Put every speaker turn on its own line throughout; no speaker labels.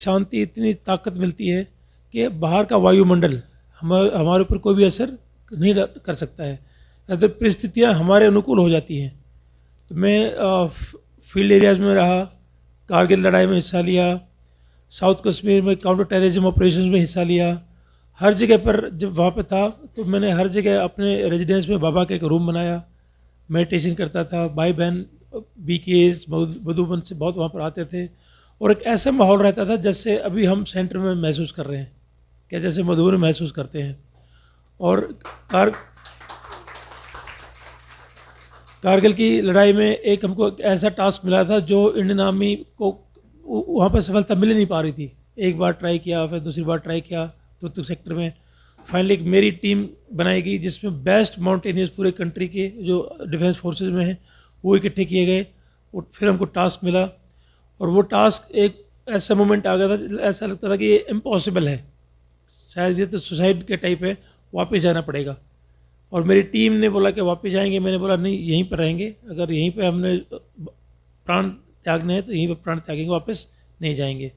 शांति इतनी ताकत मिलती है कि बाहर का वायुमंडल हमारे ऊपर कोई भी असर नहीं कर सकता है। अगर परिस्थितियाँ हमारे अनुकूल हो जाती हैं तो मैं फील्ड एरियाज़ में रहा, कारगिल लड़ाई में हिस्सा लिया, साउथ कश्मीर में काउंटर टेररिज्म ऑपरेशन में हिस्सा लिया। हर जगह पर जब वहाँ पे था तो मैंने हर जगह अपने रेजिडेंस में बाबा का एक रूम बनाया, मेडिटेशन करता था। भाई बहन बीकेज मधुबन से बहुत वहाँ पर आते थे और एक ऐसा माहौल रहता था जैसे अभी हम सेंटर में महसूस कर रहे हैं, क्या जैसे मधुबन में महसूस करते हैं। और कारगिल की लड़ाई में एक हमको एक ऐसा टास्क मिला था जो इंडियन आर्मी को वहाँ पर सफलता मिल नहीं पा रही थी। एक बार ट्राई किया, फिर दूसरी बार ट्राई किया तुर्क सेक्टर में। फाइनली एक मेरी टीम बनाई गई जिसमें बेस्ट माउंटेनियर्स पूरे कंट्री के जो डिफेंस फोर्सेज में हैं वो इकट्ठे किए गए और फिर हमको टास्क मिला। और वो टास्क एक ऐसा मोमेंट आ गया था, ऐसा लगता था कि ये इम्पॉसिबल है, शायद ये तो सुसाइड के टाइप है, वापस जाना पड़ेगा। और मेरी टीम ने बोला कि वापस जाएंगे, मैंने बोला नहीं, यहीं पर रहेंगे। अगर यहीं पर हमने प्राण त्यागने हैं तो यहीं पर प्राण त्यागेंगे, वापस नहीं जाएंगे।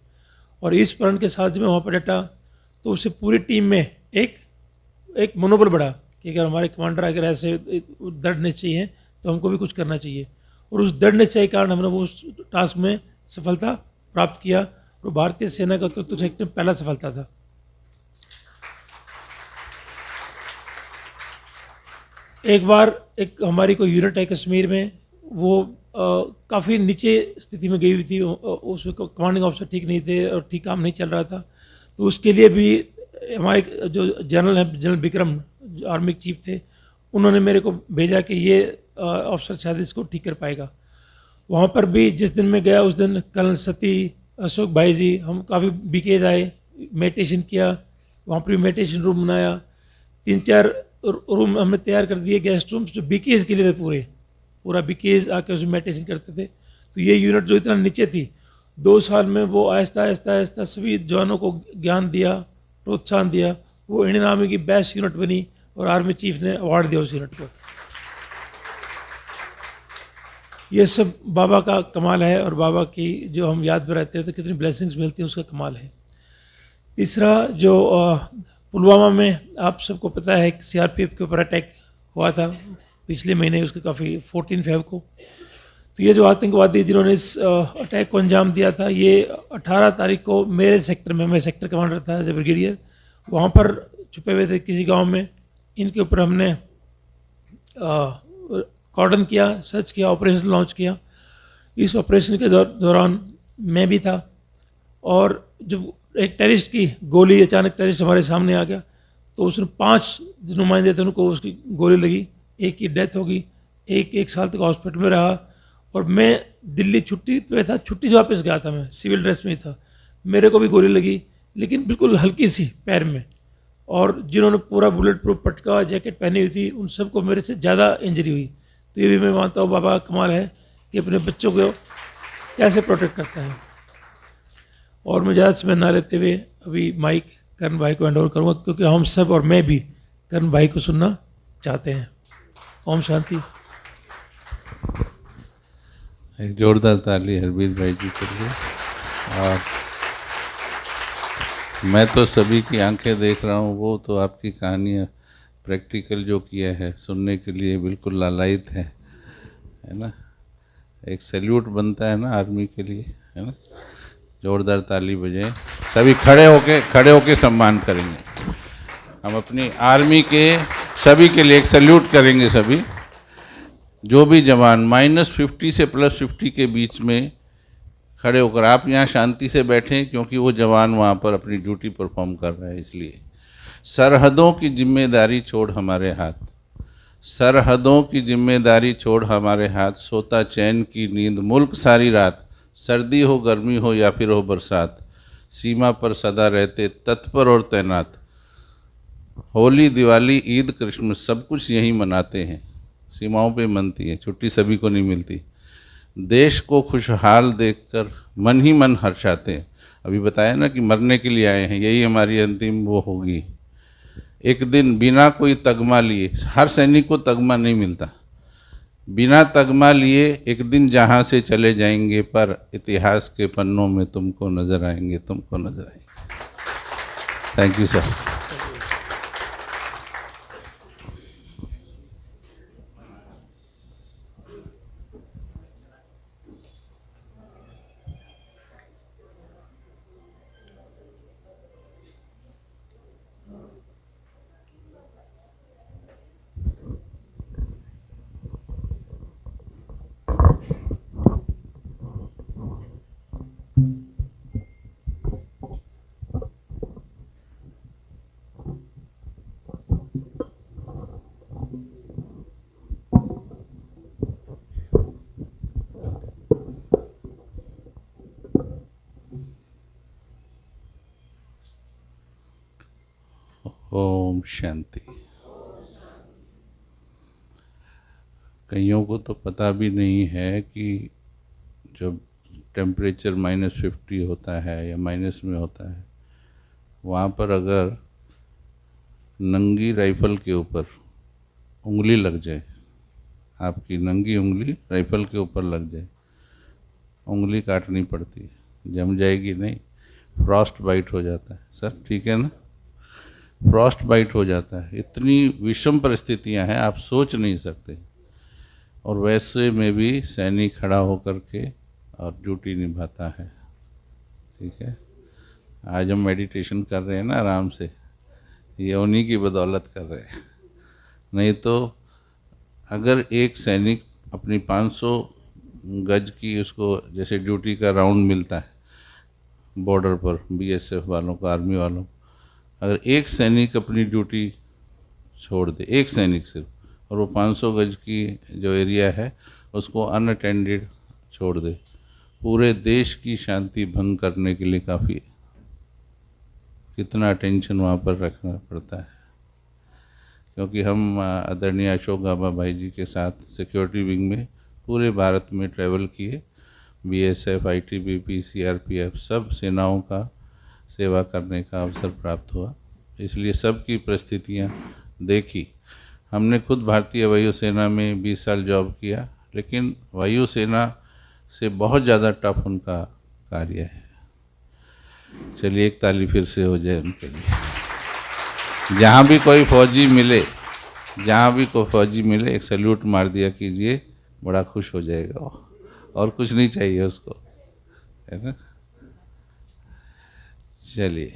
और इस प्रण के साथ जब मैं वहाँ पर डटा तो उससे पूरी टीम में एक मनोबल बढ़ा कि अगर हमारे कमांडर अगर ऐसे दृढ़ निश्चय हैं तो हमको भी कुछ करना चाहिए। और उस दृढ़ निश्चय के कारण हमने वो उस टास्क में सफलता प्राप्त किया और भारतीय सेना का तुर्क सेक्टर में पहला सफलता था। एक बार एक हमारी कोई यूनिट है कश्मीर में, वो काफ़ी नीचे स्थिति में गई हुई थी, उसमें कमांडिंग ऑफिसर ठीक नहीं थे और ठीक काम नहीं चल रहा था। तो उसके लिए भी हमारे जो जनरल हैं, जनरल विक्रम जो आर्मी चीफ थे, उन्होंने मेरे को भेजा कि ये ऑफिसर शायद इसको ठीक कर पाएगा। वहाँ पर भी जिस दिन मैं गया उस दिन कर्नल सती, अशोक भाई जी, हम काफ़ी बीकेज आए, मेडिटेशन किया, वहाँ पर भी मेडिटेशन रूम बनाया। 3-4 रूम हमने तैयार कर दिए, गेस्ट रूम्स जो बीकेज के लिए थे, पूरा बीकेज आके उसमें मेडिटेशन करते थे। तो ये यूनिट जो इतना नीचे थी, 2 साल में वो आहिस्ता आहिस्ता आहिस्ता सभी जवानों को ज्ञान दिया, प्रोत्साहन दिया। वो इंडियन आर्मी की बेस्ट यूनिट बनी और आर्मी चीफ ने अवार्ड दिया उस यूनिट को। ये सब बाबा का कमाल है और बाबा की जो हम याद में रहते हैं तो कितनी ब्लेसिंग्स मिलती हैं, उसका कमाल है। तीसरा जो पुलवामा में आप सबको पता है सीआरपीएफ के ऊपर अटैक हुआ था पिछले महीने, उसके काफ़ी 14 फेब को। तो ये जो आतंकवादी जिन्होंने इस अटैक को अंजाम दिया था, ये 18 तारीख को मेरे सेक्टर में, मैं सेक्टर कमांडर था एज ए ब्रिगेडियर, वहाँ पर छुपे हुए थे किसी गांव में। इनके ऊपर हमने कॉर्डन किया, सर्च किया, ऑपरेशन लॉन्च किया। इस ऑपरेशन के दौरान मैं भी था और जब एक टेररिस्ट की गोली, अचानक टेररिस्ट हमारे सामने आ गया तो उसने 5 नुमाइंदे थे, उनको उसकी गोली लगी, एक की डेथ होगी, एक साल तक हॉस्पिटल में रहा। और मैं दिल्ली छुट्टी पे था, छुट्टी से वापस गया था, मैं सिविल ड्रेस में ही था, मेरे को भी गोली लगी लेकिन बिल्कुल हल्की सी पैर में। और जिन्होंने पूरा बुलेट प्रूफ पटका जैकेट पहनी हुई थी उन सबको मेरे से ज़्यादा इंजरी हुई। तो ये भी मैं मानता हूँ बाबा कमाल है कि अपने बच्चों को कैसे प्रोटेक्ट करता है। और मैं ज़्यादा समय ना लेते हुए अभी माइक करण भाई को हैंड ओवर करूँगा, क्योंकि हम सब और मैं भी करण भाई को सुनना चाहते हैं। ओम शांति।
एक जोरदार ताली हरबीर भाई जी के लिए। और मैं तो सभी की आंखें देख रहा हूँ, वो तो आपकी कहानियाँ प्रैक्टिकल जो किया है सुनने के लिए बिल्कुल लालायित है ना। एक सैल्यूट बनता है ना आर्मी के लिए, है ना। जोरदार ताली बजाएं, सभी खड़े होके सम्मान करेंगे। हम अपनी आर्मी के सभी के लिए एक सैल्यूट करेंगे। सभी जो भी जवान -50 से +50 के बीच में खड़े होकर, आप यहाँ शांति से बैठें क्योंकि वो जवान वहाँ पर अपनी ड्यूटी परफॉर्म कर रहा है। इसलिए सरहदों की जिम्मेदारी छोड़ हमारे हाथ, सरहदों की जिम्मेदारी छोड़ हमारे हाथ, सोता चैन की नींद मुल्क सारी रात, सर्दी हो गर्मी हो या फिर हो बरसात, सीमा पर सदा रहते तत्पर और तैनात, होली दिवाली ईद क्रिसमस सब कुछ यहीं मनाते हैं। सीमाओं पे मनती है, छुट्टी सभी को नहीं मिलती। देश को खुशहाल देखकर मन ही मन हर्षाते हैं। अभी बताया ना कि मरने के लिए आए हैं, यही हमारी अंतिम वो होगी। एक दिन बिना कोई तगमा लिए, हर सैनिक को तगमा नहीं मिलता, बिना तगमा लिए एक दिन जहाँ से चले जाएंगे, पर इतिहास के पन्नों में तुमको नजर आएंगे, तुमको नजर आएंगे। Thank you sir. ओम शांति। कईयों को तो पता भी नहीं है कि जब टेम्परेचर -50 होता है या माइनस में होता है, वहाँ पर अगर नंगी राइफल के ऊपर उंगली लग जाए, आपकी नंगी उंगली राइफल के ऊपर लग जाए, उंगली काटनी पड़ती है, जम जाएगी नहीं, फ्रॉस्ट बाइट हो जाता है। सर ठीक है ना, फ्रॉस्ट बाइट हो जाता है। इतनी विषम परिस्थितियां हैं, आप सोच नहीं सकते। और वैसे में भी सैनिक खड़ा होकर के और ड्यूटी निभाता है। ठीक है, आज हम मेडिटेशन कर रहे हैं ना आराम से, ये उन्हीं की बदौलत कर रहे हैं। नहीं तो अगर एक सैनिक अपनी 500 गज की, उसको जैसे ड्यूटी का राउंड मिलता है बॉर्डर पर बीएसएफ वालों को, आर्मी वालों को, अगर एक सैनिक अपनी ड्यूटी छोड़ दे, एक सैनिक सिर्फ, और वो 500 गज की जो एरिया है उसको अनअटेंडेड छोड़ दे, पूरे देश की शांति भंग करने के लिए काफ़ी कितना अटेंशन वहाँ पर रखना पड़ता है। क्योंकि हम आदरणीय अशोक गाबा भाई जी के साथ सिक्योरिटी विंग में पूरे भारत में ट्रैवल किए, बीएसएफ, आईटीबीपी, सीआरपीएफ, सब सेनाओं का सेवा करने का अवसर प्राप्त हुआ, इसलिए सब की परिस्थितियाँ देखी। हमने खुद भारतीय वायुसेना में 20 साल जॉब किया, लेकिन वायुसेना से बहुत ज़्यादा टफ उनका कार्य है। चलिए एक ताली फिर से हो जाए उनके लिए। जहाँ भी कोई फौजी मिले, जहाँ भी कोई फौजी मिले, एक सैल्यूट मार दिया कीजिए, बड़ा खुश हो जाएगा वो, और कुछ नहीं चाहिए उसको, है ना। चलिए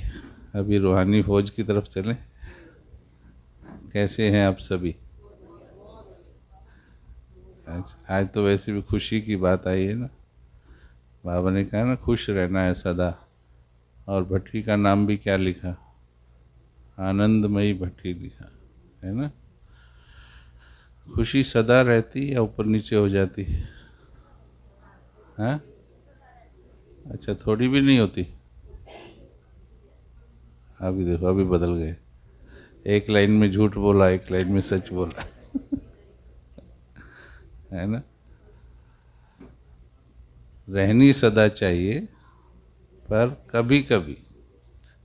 अभी रूहानी फौज की तरफ चलें। कैसे हैं आप सभी? आज तो वैसे भी खुशी की बात आई है ना, बाबा ने कहा ना खुश रहना है सदा, और भट्टी का नाम भी क्या लिखा, आनंदमयी भट्टी लिखा है ना। खुशी सदा रहती या ऊपर नीचे हो जाती है? हाँ, अच्छा, थोड़ी भी नहीं होती। अभी देखो, अभी बदल गए, एक लाइन में झूठ बोला, एक लाइन में सच बोला है ना। रहनी सदा चाहिए, पर कभी कभी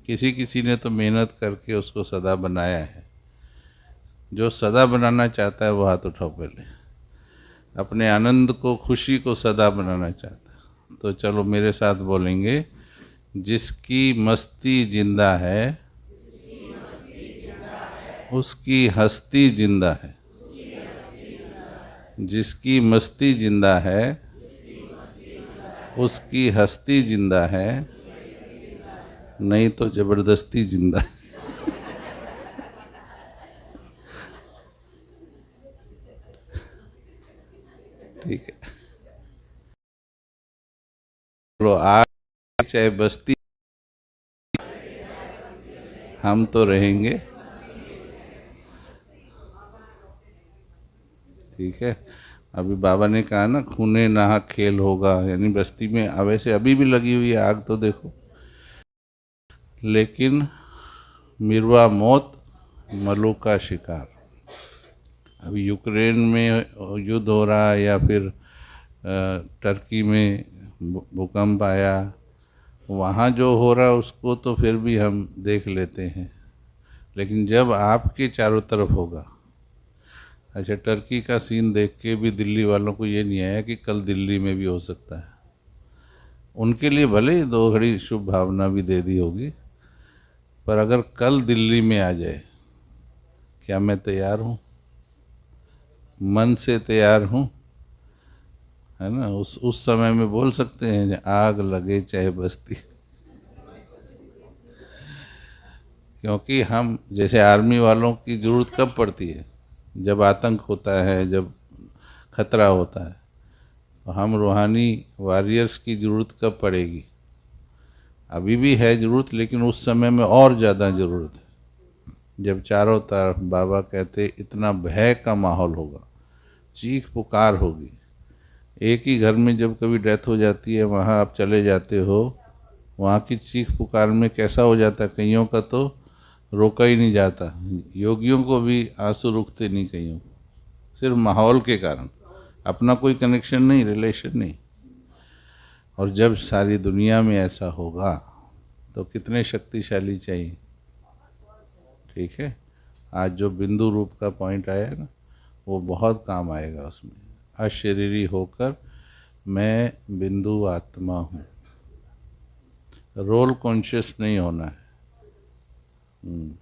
किसी किसी ने तो मेहनत करके उसको सदा बनाया है। जो सदा बनाना चाहता है वो हाथ उठाओ पहले, अपने आनंद को, खुशी को सदा बनाना चाहता है तो चलो मेरे साथ बोलेंगे, जिसकी मस्ती जिंदा है उसकी हस्ती जिंदा है। जिसकी मस्ती जिंदा है उसकी हस्ती जिंदा है, नहीं तो जबरदस्ती जिंदा है। ठीक है, तो आज चाहे बस्ती, हम तो रहेंगे। ठीक है, अभी बाबा ने कहा ना, खूने नाहक खेल होगा, यानी बस्ती में वैसे अभी भी लगी हुई है आग, तो देखो, लेकिन मिरवा मौत, मलू का शिकार। अभी यूक्रेन में युद्ध हो रहा है, या फिर टर्की में भूकंप आया, वहाँ जो हो रहा है उसको तो फिर भी हम देख लेते हैं, लेकिन जब आपके चारों तरफ होगा, अच्छा, टर्की का सीन देख के भी दिल्ली वालों को ये नहीं आया कि कल दिल्ली में भी हो सकता है। उनके लिए भले ही 2 घड़ी शुभ भावना भी दे दी होगी, पर अगर कल दिल्ली में आ जाए, क्या मैं तैयार हूँ? मन से तैयार हूँ, है ना। उस समय में बोल सकते हैं आग लगे चाहे बस्ती। क्योंकि हम जैसे आर्मी वालों की ज़रूरत कब पड़ती है? जब आतंक होता है, जब खतरा होता है। तो हम रूहानी वॉरियर्स की ज़रूरत कब पड़ेगी? अभी भी है ज़रूरत, लेकिन उस समय में और ज़्यादा ज़रूरत है, जब चारों तरफ बाबा कहते इतना भय का माहौल होगा, चीख पुकार होगी। एक ही घर में जब कभी डेथ हो जाती है, वहाँ आप चले जाते हो, वहाँ की चीख पुकार में कैसा हो जाता है, कईयों का तो रोका ही नहीं जाता। योगियों को भी आंसू रुकते नहीं कईयों को, सिर्फ माहौल के कारण, अपना कोई कनेक्शन नहीं, रिलेशन नहीं। और जब सारी दुनिया में ऐसा होगा तो कितने शक्तिशाली चाहिए। ठीक है, आज जो बिंदु रूप का पॉइंट आया है ना, वो बहुत काम आएगा उसमें। अशरीरी होकर मैं बिंदु आत्मा हूँ, रोल कॉन्शियस नहीं होना है।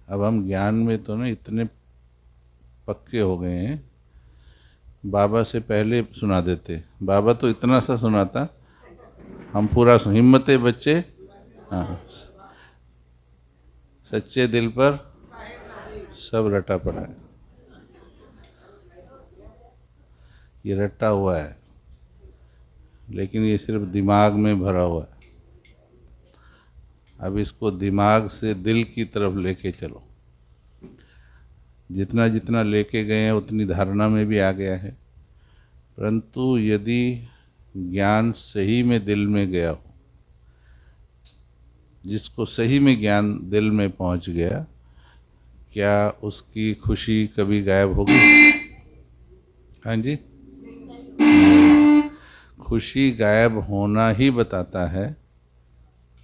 अब हम ज्ञान में तो ना इतने पक्के हो गए हैं, बाबा से पहले सुना देते। बाबा तो इतना सा सुनाता, हम पूरा हिम्मते बच्चे, हाँ, सच्चे दिल पर सब रटा पड़ा है। ये रटा हुआ है, लेकिन ये सिर्फ दिमाग में भरा हुआ है। अब इसको दिमाग से दिल की तरफ लेके चलो। जितना जितना लेके गए हैं उतनी धारणा में भी आ गया है, परंतु यदि ज्ञान सही में दिल में गया हो, जिसको सही में ज्ञान दिल में पहुंच गया, क्या उसकी खुशी कभी गायब होगी? हाँ जी, खुशी गायब होना ही बताता है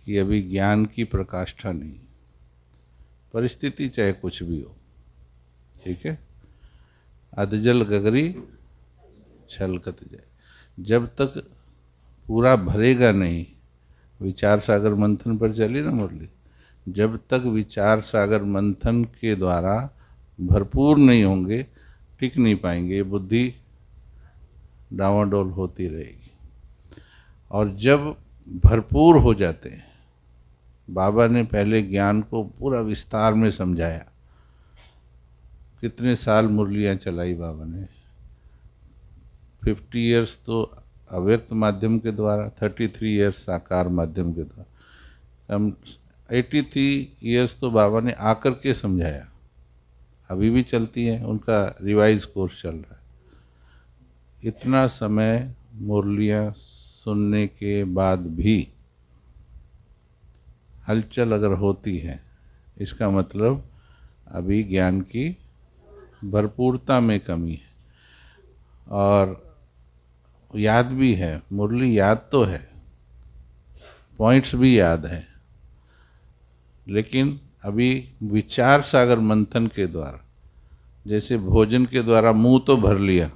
कि अभी ज्ञान की प्रकाष्ठा नहीं। परिस्थिति चाहे कुछ भी हो, ठीक है। अधजल गगरी छलकत जाए, जब तक पूरा भरेगा नहीं। विचार सागर मंथन पर चली ना मुरली, जब तक विचार सागर मंथन के द्वारा भरपूर नहीं होंगे, टिक नहीं पाएंगे, बुद्धि डावाडोल होती रहेगी। और जब भरपूर हो जाते हैं, बाबा ने पहले ज्ञान को पूरा विस्तार में समझाया। कितने साल मुरलियाँ चलाई बाबा ने, 50 इयर्स तो अव्यक्त माध्यम के द्वारा, 33 इयर्स साकार माध्यम के द्वारा, हम 83 इयर्स तो बाबा ने आकर के समझाया। अभी भी चलती हैं, उनका रिवाइज कोर्स चल रहा है। इतना समय मुरलियाँ सुनने के बाद भी हलचल अगर होती है, इसका मतलब अभी ज्ञान की भरपूरता में कमी है। और याद भी है, मुरली याद तो है, पॉइंट्स भी याद हैं, लेकिन अभी विचार सागर मंथन के द्वारा, जैसे भोजन के द्वारा मुंह तो भर लिया,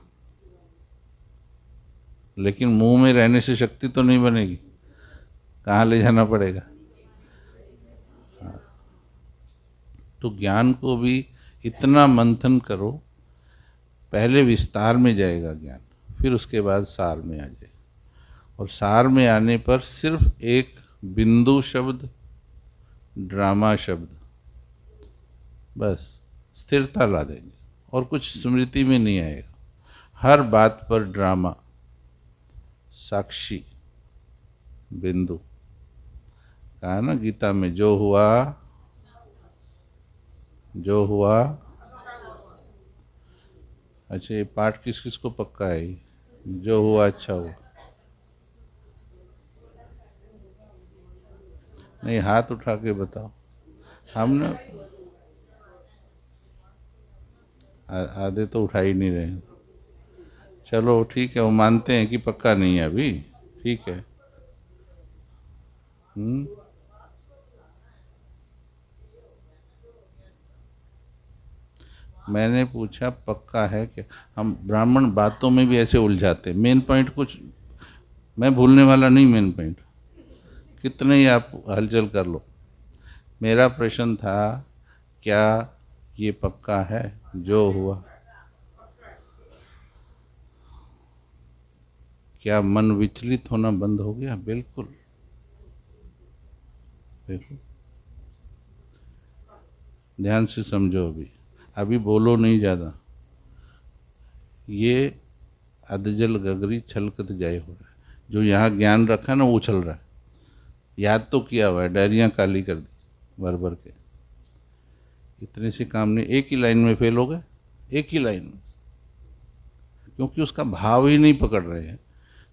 लेकिन मुंह में रहने से शक्ति तो नहीं बनेगी, कहाँ ले जाना पड़ेगा। तो ज्ञान को भी इतना मंथन करो, पहले विस्तार में जाएगा ज्ञान, फिर उसके बाद सार में आ जाएगा। और सार में आने पर सिर्फ एक बिंदु शब्द, ड्रामा शब्द, बस स्थिरता ला देंगे, और कुछ स्मृति में नहीं आएगा। हर बात पर ड्रामा, साक्षी, बिंदु। कहा ना गीता में, जो हुआ जो हुआ। अच्छा, ये पाठ किस किस को पक्का है? जो हुआ अच्छा हुआ। नहीं, हाथ उठा के बताओ। हम ना आधे तो उठा ही नहीं रहे। चलो ठीक है, वो मानते हैं कि पक्का नहीं है अभी, ठीक है। मैंने पूछा पक्का है कि हम ब्राह्मण बातों में भी ऐसे उलझाते, मेन पॉइंट कुछ मैं भूलने वाला नहीं, मेन पॉइंट कितने ही आप हलचल कर लो। मेरा प्रश्न था क्या ये पक्का है जो हुआ? क्या मन विचलित होना बंद हो गया? बिल्कुल। देखो ध्यान से समझो, अभी अभी बोलो नहीं ज़्यादा। ये अधजल गगरी छलकत जाए हो रहा है, जो यहाँ ज्ञान रखा ना वो उछल रहा है। याद तो किया हुआ है, डायरियाँ काली कर दी भर भर के, इतने से काम नहीं। एक ही लाइन में फेल हो गए, एक ही लाइन में, क्योंकि उसका भाव ही नहीं पकड़ रहे हैं।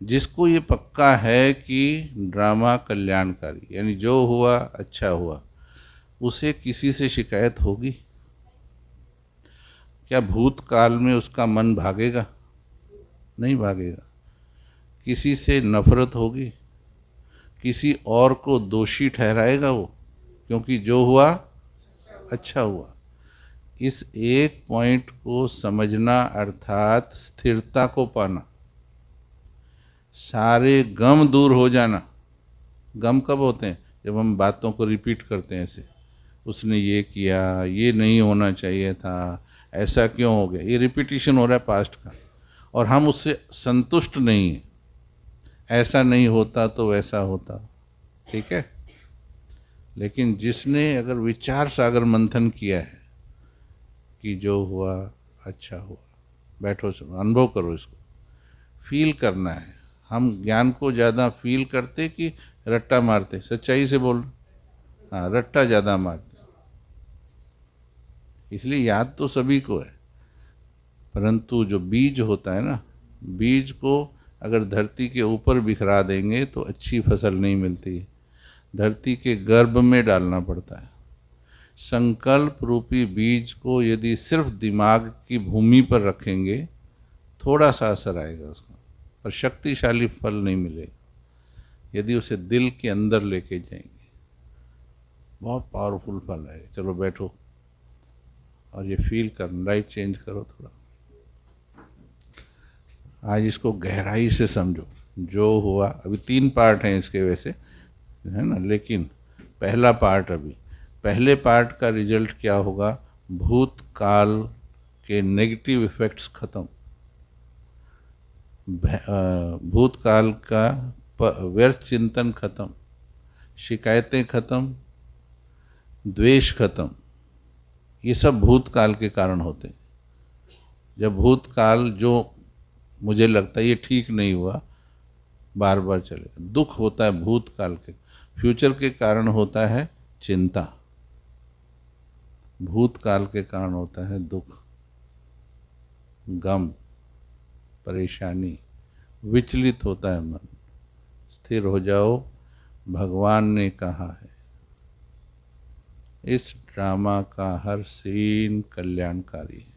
जिसको ये पक्का है कि ड्रामा कल्याणकारी, यानी जो हुआ अच्छा हुआ, उसे किसी से शिकायत होगी? क्या भूतकाल में उसका मन भागेगा? नहीं भागेगा। किसी से नफरत होगी? किसी और को दोषी ठहराएगा वो, क्योंकि जो हुआ अच्छा हुआ। इस एक पॉइंट को समझना अर्थात स्थिरता को पाना, सारे गम दूर हो जाना। गम कब होते हैं? जब हम बातों को रिपीट करते हैं ऐसे, उसने ये किया, ये नहीं होना चाहिए था, ऐसा क्यों हो गया। ये रिपीटिशन हो रहा है पास्ट का, और हम उससे संतुष्ट नहीं हैं। ऐसा नहीं होता तो वैसा होता, ठीक है। लेकिन जिसने अगर विचार सागर मंथन किया है कि जो हुआ अच्छा हुआ, बैठो सुनो, अनुभव करो, इसको फील करना है। हम ज्ञान को ज़्यादा फील करते कि रट्टा मारते? सच्चाई से बोल, हाँ, रट्टा ज़्यादा मारते। इसलिए याद तो सभी को है, परंतु जो बीज होता है ना, बीज को अगर धरती के ऊपर बिखरा देंगे तो अच्छी फसल नहीं मिलती है, धरती के गर्भ में डालना पड़ता है। संकल्प रूपी बीज को यदि सिर्फ दिमाग की भूमि पर रखेंगे, थोड़ा सा असर आएगा उसका, पर शक्तिशाली फल नहीं मिलेगा। यदि उसे दिल के अंदर लेके जाएंगे, बहुत पावरफुल फल आएगा। चलो बैठो और ये फील कर, लाइट चेंज करो थोड़ा। आज इसको गहराई से समझो। जो हुआ, अभी 3 पार्ट हैं इसके वैसे, है ना, लेकिन पहला पार्ट, अभी पहले पार्ट का रिजल्ट क्या होगा? भूतकाल के नेगेटिव इफेक्ट्स खत्म, भूतकाल का व्यर्थ चिंतन खत्म, शिकायतें खत्म, द्वेष खत्म। ये सब भूतकाल के कारण होते हैं। जब भूतकाल जो मुझे लगता है ये ठीक नहीं हुआ, बार बार चलेगा, दुख होता है भूतकाल के। फ्यूचर के कारण होता है चिंता, भूतकाल के कारण होता है दुख, गम, परेशानी, विचलित होता है मन। स्थिर हो जाओ, भगवान ने कहा है। इस ड्रामा का हर सीन कल्याणकारी है।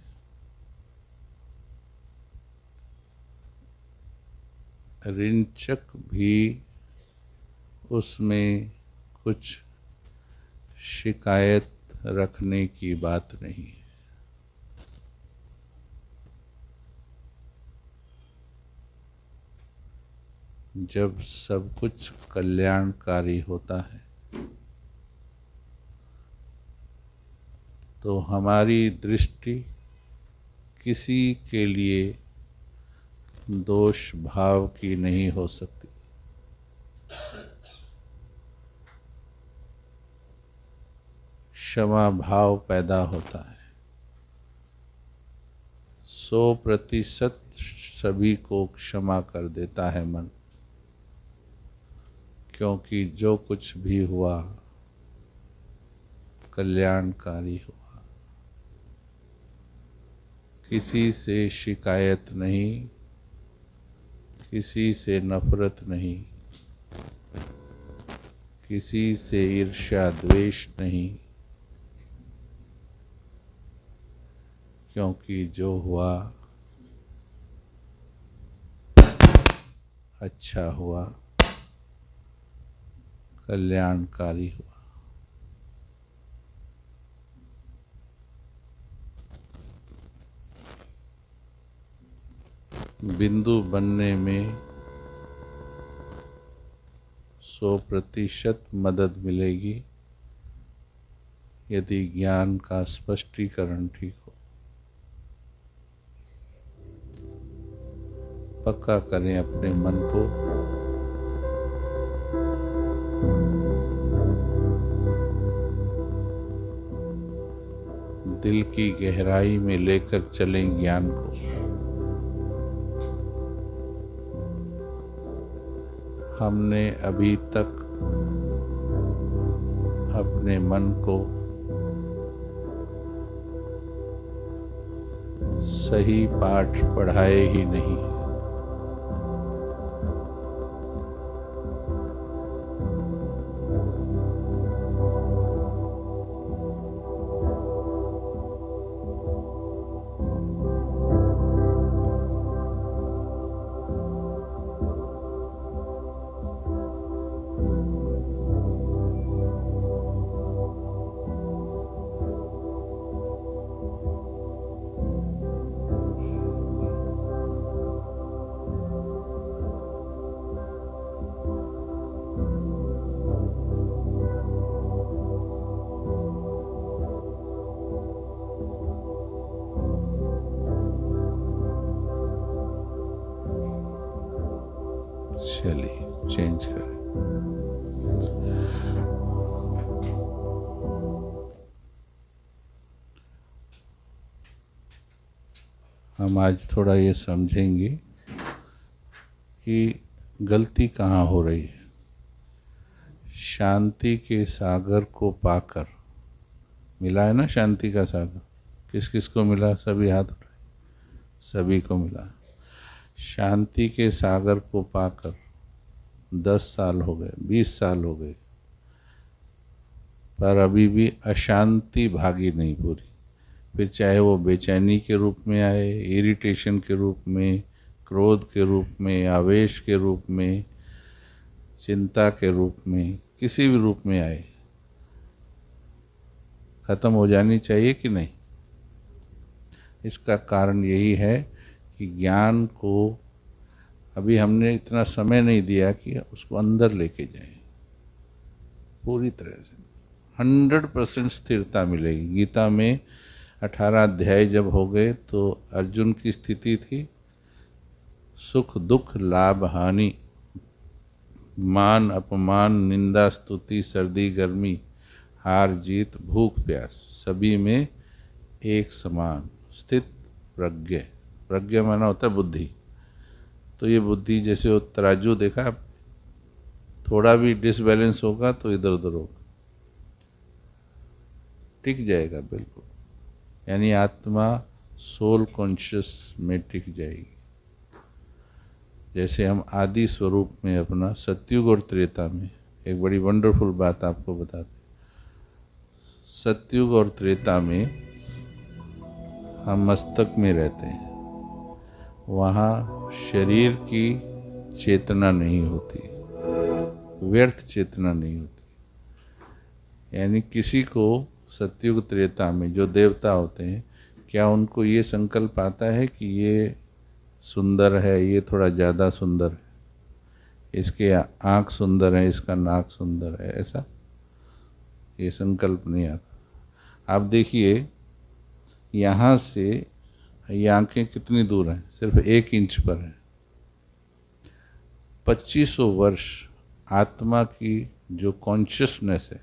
रिंचक भी उसमें कुछ शिकायत रखने की बात नहीं है। जब सब कुछ कल्याणकारी होता है तो हमारी दृष्टि किसी के लिए दोष भाव की नहीं हो सकती। क्षमा भाव पैदा होता है। 100% सभी को क्षमा कर देता है मन, क्योंकि जो कुछ भी हुआ कल्याणकारी हुआ। किसी से शिकायत नहीं, किसी से नफरत नहीं, किसी से ईर्ष्या द्वेष नहीं, क्योंकि जो हुआ अच्छा हुआ, कल्याणकारी हुआ। बिंदु बनने में 100% मदद मिलेगी यदि ज्ञान का स्पष्टीकरण ठीक हो। पक्का करें अपने मन को, दिल की गहराई में लेकर चलें ज्ञान को। हमने अभी तक अपने मन को सही पाठ पढ़ाए ही नहीं। चलिए चेंज करें। हम आज थोड़ा ये समझेंगे कि गलती कहाँ हो रही है। शांति के सागर को पाकर, मिला है ना शांति का सागर, किस किस को मिला? सभी हाथ उठाए, सभी को मिला। शांति के सागर को पाकर 10 साल हो गए, 20 साल हो गए, पर अभी भी अशांति भागी नहीं पूरी। फिर चाहे वो बेचैनी के रूप में आए, इरिटेशन के रूप में, क्रोध के रूप में, आवेश के रूप में, चिंता के रूप में, किसी भी रूप में आए, खत्म हो जानी चाहिए कि नहीं? इसका कारण यही है कि ज्ञान को अभी हमने इतना समय नहीं दिया कि उसको अंदर लेके जाए पूरी तरह से। 100% स्थिरता मिलेगी। गीता में 18 अध्याय जब हो गए तो अर्जुन की स्थिति थी सुख दुख लाभ हानि, मान अपमान, निंदा स्तुति, सर्दी गर्मी, हार जीत, भूख प्यास, सभी में एक समान स्थित प्रज्ञ। प्रज्ञ माना होता है बुद्धि। तो ये बुद्धि जैसे वो तराजू देखा, थोड़ा भी डिसबैलेंस होगा तो इधर उधर होगा, टिक जाएगा बिल्कुल। यानी आत्मा सोल कॉन्शियस में टिक जाएगी। जैसे हम आदि स्वरूप में अपना सतयुग और त्रेता में, एक बड़ी वंडरफुल बात आपको बताते, सतयुग और त्रेता में हम मस्तक में रहते हैं, वहाँ शरीर की चेतना नहीं होती, व्यर्थ चेतना नहीं होती। यानी किसी को सतयुग त्रेता में जो देवता होते हैं, क्या उनको ये संकल्प आता है कि ये सुंदर है, ये थोड़ा ज़्यादा सुंदर है, इसके आँख सुंदर है, इसका नाक सुंदर है, ऐसा ये संकल्प नहीं आता। आप देखिए यहाँ से ये आँखें कितनी दूर हैं? सिर्फ 1 इंच पर है। 2500 वर्ष आत्मा की जो कॉन्शियसनेस है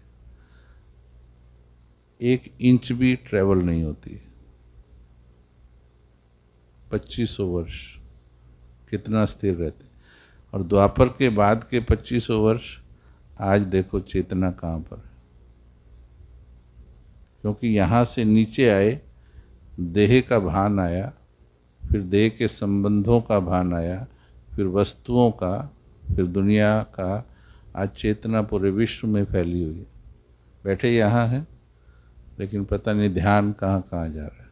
1 इंच भी ट्रेवल नहीं होती है। 2500 वर्ष कितना स्थिर रहते। और द्वापर के बाद के 2500 वर्ष आज देखो चेतना कहाँ पर है। क्योंकि यहाँ से नीचे आए, देह का भान आया, फिर देह के संबंधों का भान आया, फिर वस्तुओं का, फिर दुनिया का। आज चेतना पूरे विश्व में फैली हुई है। बैठे यहाँ हैं लेकिन पता नहीं ध्यान कहाँ कहाँ जा रहा है।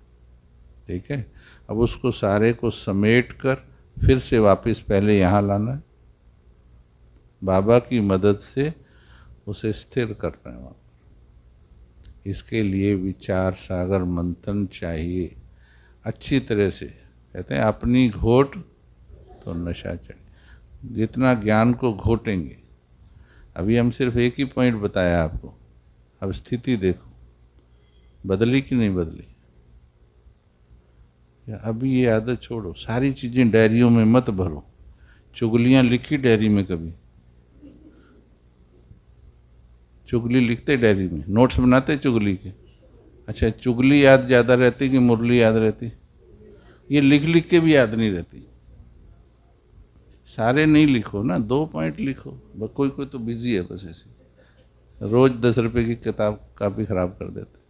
ठीक है, अब उसको सारे को समेट कर फिर से वापस पहले यहाँ लाना है। बाबा की मदद से उसे स्थिर करना है वहाँ। इसके लिए विचार सागर मंथन चाहिए अच्छी तरह से। कहते हैं अपनी घोट तो नशा चढ़े। जितना ज्ञान को घोटेंगे, अभी हम सिर्फ एक ही पॉइंट बताया आपको, अब स्थिति देखो बदली कि नहीं बदली। या अभी ये आदत छोड़ो, सारी चीज़ें डायरियों में मत भरो। चुगलियाँ लिखी डायरी में कभी? चुगली लिखते डायरी में, नोट्स बनाते चुगली के? अच्छा, चुगली याद ज़्यादा रहती कि मुरली याद रहती? ये लिख लिख के भी याद नहीं रहती। सारे नहीं लिखो ना, 2 पॉइंट लिखो। कोई कोई तो बिजी है बस ऐसे, रोज 10 रुपए की किताब कापी खराब कर देते।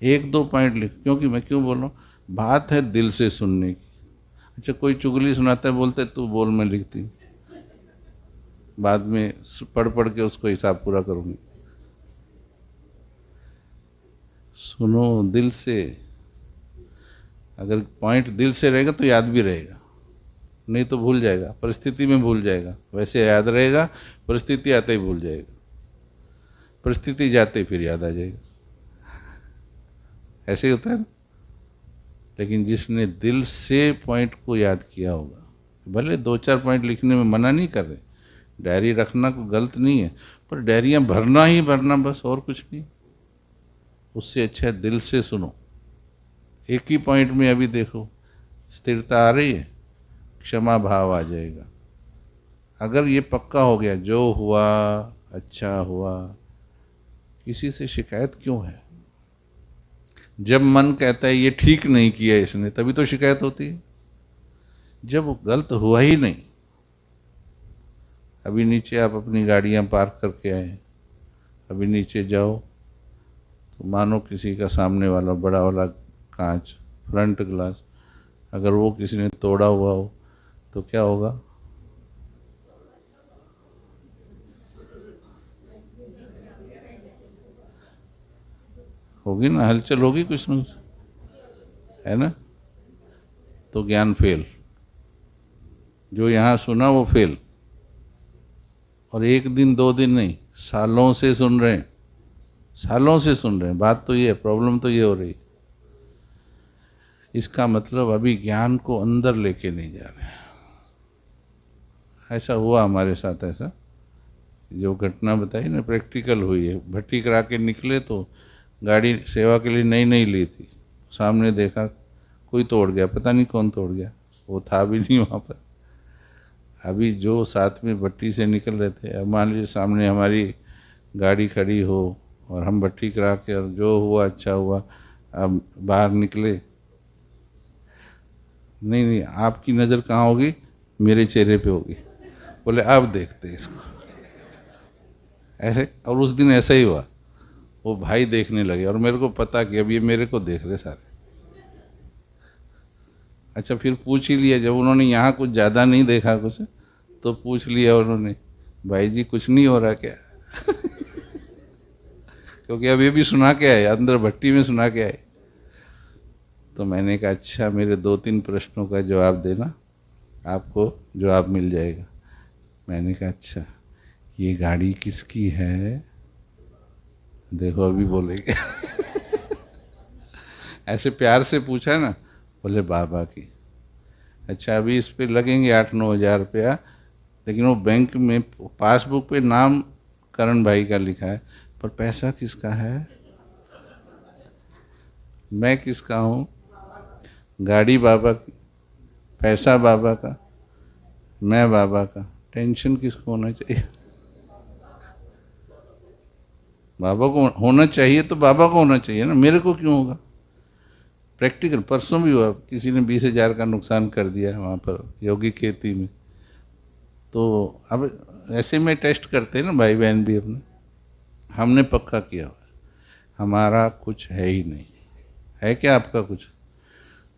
1-2 पॉइंट लिख, क्योंकि मैं क्यों बोल रहा हूँ, बात है दिल से सुनने की। अच्छा, कोई चुगली सुनाता है, बोलते तू बोल मैं लिखती हूँ, बाद में पढ़ पढ़ के उसको हिसाब पूरा करूँगी। सुनो दिल से, अगर पॉइंट दिल से रहेगा तो याद भी रहेगा, नहीं तो भूल जाएगा, परिस्थिति में भूल जाएगा। वैसे याद रहेगा, परिस्थिति आते ही भूल जाएगा, परिस्थिति जाते ही फिर याद आ जाएगा। ऐसे ही होता है ना। लेकिन जिसने दिल से पॉइंट को याद किया होगा, भले 2-4 पॉइंट लिखने में मना नहीं कर रहे, डायरी रखना कोई गलत नहीं है, पर डायरियाँ भरना ही भरना बस, और कुछ नहीं। उससे अच्छा है दिल से सुनो। एक ही पॉइंट में अभी देखो स्थिरता आ रही है, क्षमा भाव आ जाएगा। अगर ये पक्का हो गया, जो हुआ अच्छा हुआ, किसी से शिकायत क्यों है? जब मन कहता है ये ठीक नहीं किया इसने, तभी तो शिकायत होती है। जब गलत हुआ ही नहीं। अभी नीचे आप अपनी गाड़ियां पार्क करके आए, अभी नीचे जाओ तो मानो किसी का सामने वाला बड़ा वाला कांच, फ्रंट ग्लास, अगर वो किसी ने तोड़ा हुआ हो तो क्या होगा? होगी ना, हलचल होगी कुछ न कुछ, है ना। तो ज्ञान फेल, जो यहाँ सुना वो फेल। और 1 दिन 2 दिन नहीं, सालों से सुन रहे हैं, सालों से सुन रहे हैं। बात तो ये है, प्रॉब्लम तो ये हो रही। इसका मतलब अभी ज्ञान को अंदर लेके नहीं जा रहे हैं। ऐसा हुआ हमारे साथ, ऐसा जो घटना बताई ना, प्रैक्टिकल हुई है। भट्टी करा के निकले तो गाड़ी सेवा के लिए नई नई ली थी, सामने देखा कोई तोड़ गया, पता नहीं कौन तोड़ गया, वो था भी नहीं वहाँ पर। अभी जो साथ में भट्टी से निकल रहे थे, अब मान लीजिए सामने हमारी गाड़ी खड़ी हो और हम भट्टी करा के, और जो हुआ अच्छा हुआ, अब बाहर निकले, नहीं नहीं आपकी नज़र कहाँ होगी? मेरे चेहरे पे होगी। बोले अब देखते इसको, ऐसे। और उस दिन ऐसा ही हुआ, वो भाई देखने लगे और मेरे को पता कि अब ये मेरे को देख रहे सारे। अच्छा, फिर पूछ ही लिया, जब उन्होंने यहाँ कुछ ज़्यादा नहीं देखा कुछ, तो पूछ लिया उन्होंने, भाई जी कुछ नहीं हो रहा क्या? क्योंकि अब ये भी सुना के आए, अंदर भट्टी में सुना के आए। तो मैंने कहा अच्छा, मेरे 2-3 प्रश्नों का जवाब देना, आपको जवाब मिल जाएगा। मैंने कहा अच्छा, ये गाड़ी किसकी है? देखो अभी बोलेंगे। ऐसे प्यार से पूछा ना, बोले बाबा की। अच्छा, अभी इस पे लगेंगे 8-9 हज़ार रुपया, लेकिन वो बैंक में पासबुक पे नाम करण भाई का लिखा है, पर पैसा किसका है? मैं किसका हूँ? गाड़ी बाबा की, पैसा बाबा का, मैं बाबा का। टेंशन किसको होना चाहिए? बाबा को होना चाहिए, तो बाबा को होना चाहिए ना, मेरे को क्यों होगा? प्रैक्टिकल परसों भी हुआ, किसी ने 20,000 का नुकसान कर दिया वहाँ पर योगी खेती में। तो अब ऐसे में टेस्ट करते हैं ना भाई बहन भी अपने। हमने पक्का किया हुआ है, हमारा कुछ है ही नहीं। है क्या आपका कुछ?